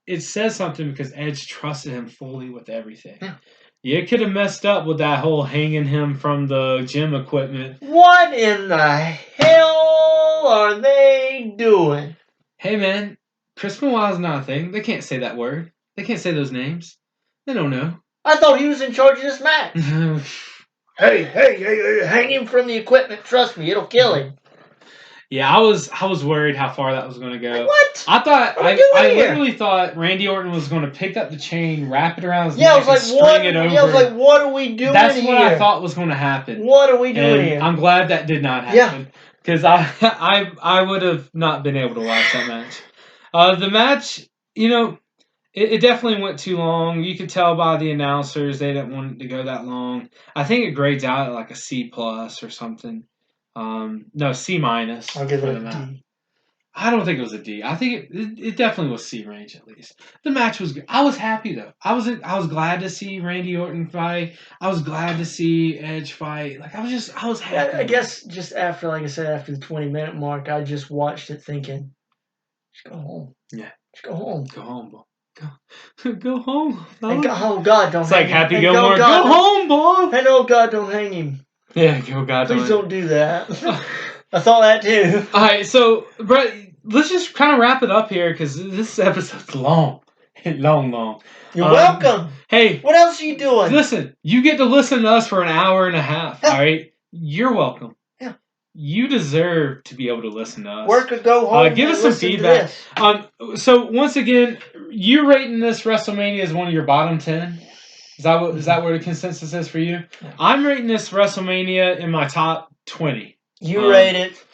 [SPEAKER 2] It says something because Edge trusted him fully with everything.
[SPEAKER 1] Yeah.
[SPEAKER 2] You could have messed up with that whole hanging him from the gym equipment.
[SPEAKER 1] What in the hell are they doing?
[SPEAKER 2] Hey, man. Chris Benoit's not a thing. They can't say that word. They can't say those names. They don't know.
[SPEAKER 1] I thought he was in charge of this match. Hey, hang him from the equipment. Trust me, it'll kill him.
[SPEAKER 2] Yeah, I was worried how far that was going to go.
[SPEAKER 1] What?
[SPEAKER 2] I literally thought Randy Orton was going to pick up the chain, wrap it around his neck, and string it over.
[SPEAKER 1] Yeah, I was like, what are we doing
[SPEAKER 2] That's
[SPEAKER 1] here?
[SPEAKER 2] what I thought was going to happen.
[SPEAKER 1] What are we doing here?
[SPEAKER 2] I'm glad that did not happen. Because I would have not been able to watch that match. The match, it definitely went too long. You could tell by the announcers they didn't want it to go that long. I think it grades out at like a C+ or something. No, C-.
[SPEAKER 1] I'll give it a D.
[SPEAKER 2] I don't think it was a D. I think it definitely was C range at least. The match was good. I was happy though. I was glad to see Randy Orton fight. I was glad to see Edge fight. Like I was happy.
[SPEAKER 1] I guess just after, like I said, after the 20-minute mark, I just watched it thinking, just go home.
[SPEAKER 2] Yeah.
[SPEAKER 1] Just go home.
[SPEAKER 2] Go home, boy. Go home.
[SPEAKER 1] And oh God, don't.
[SPEAKER 2] It's
[SPEAKER 1] hang
[SPEAKER 2] like
[SPEAKER 1] him.
[SPEAKER 2] Happy Gilmore. Go home, boy.
[SPEAKER 1] And oh God, don't hang him.
[SPEAKER 2] Yeah, oh God,
[SPEAKER 1] please don't do that. I thought that too.
[SPEAKER 2] All right, so Brett, let's just kind of wrap it up here because this episode's long. Long.
[SPEAKER 1] You're welcome.
[SPEAKER 2] Hey,
[SPEAKER 1] what else are you doing?
[SPEAKER 2] Listen, you get to listen to us for an hour and a half. All right, you're welcome.
[SPEAKER 1] Yeah,
[SPEAKER 2] you deserve to be able to listen to us.
[SPEAKER 1] Work or go home.
[SPEAKER 2] Give us some feedback. So once again, you're rating this WrestleMania as one of your bottom 10. Is that where the consensus is for you? Yeah. I'm rating this WrestleMania in my top 20.
[SPEAKER 1] You rate it.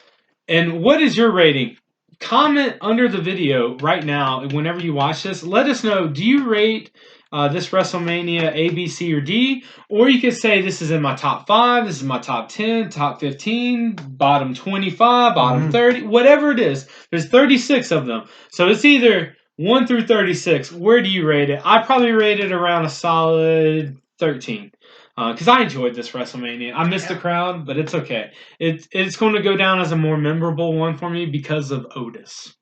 [SPEAKER 2] And what is your rating? Comment under the video right now. Whenever you watch this, let us know. Do you rate this WrestleMania A, B, C, or D? Or you could say this is in my top 5. This is my top 10, top 15, bottom 25, bottom 30, whatever it is. There's 36 of them. So it's either 1 through 36. Where do you rate it? I probably rate it around a solid 13. Because I enjoyed this WrestleMania. I missed the crowd, but it's okay. It's going to go down as a more memorable one for me because of Otis.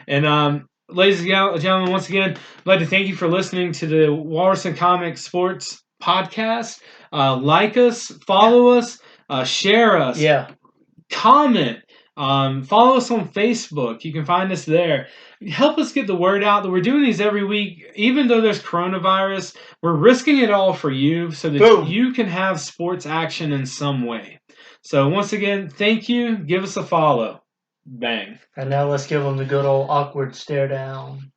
[SPEAKER 2] And ladies and gentlemen, once again, I'd like to thank you for listening to the Walrus and Comics Sports Podcast. Like us, follow us, share us, comment. Follow us on Facebook. You can find us there. Help us get the word out that we're doing these every week. Even though there's coronavirus, we're risking it all for you so that
[SPEAKER 1] Boom.
[SPEAKER 2] you can have sports action in some way. So once again, thank you. Give us a follow. Bang.
[SPEAKER 1] And now let's give them the good old awkward stare down.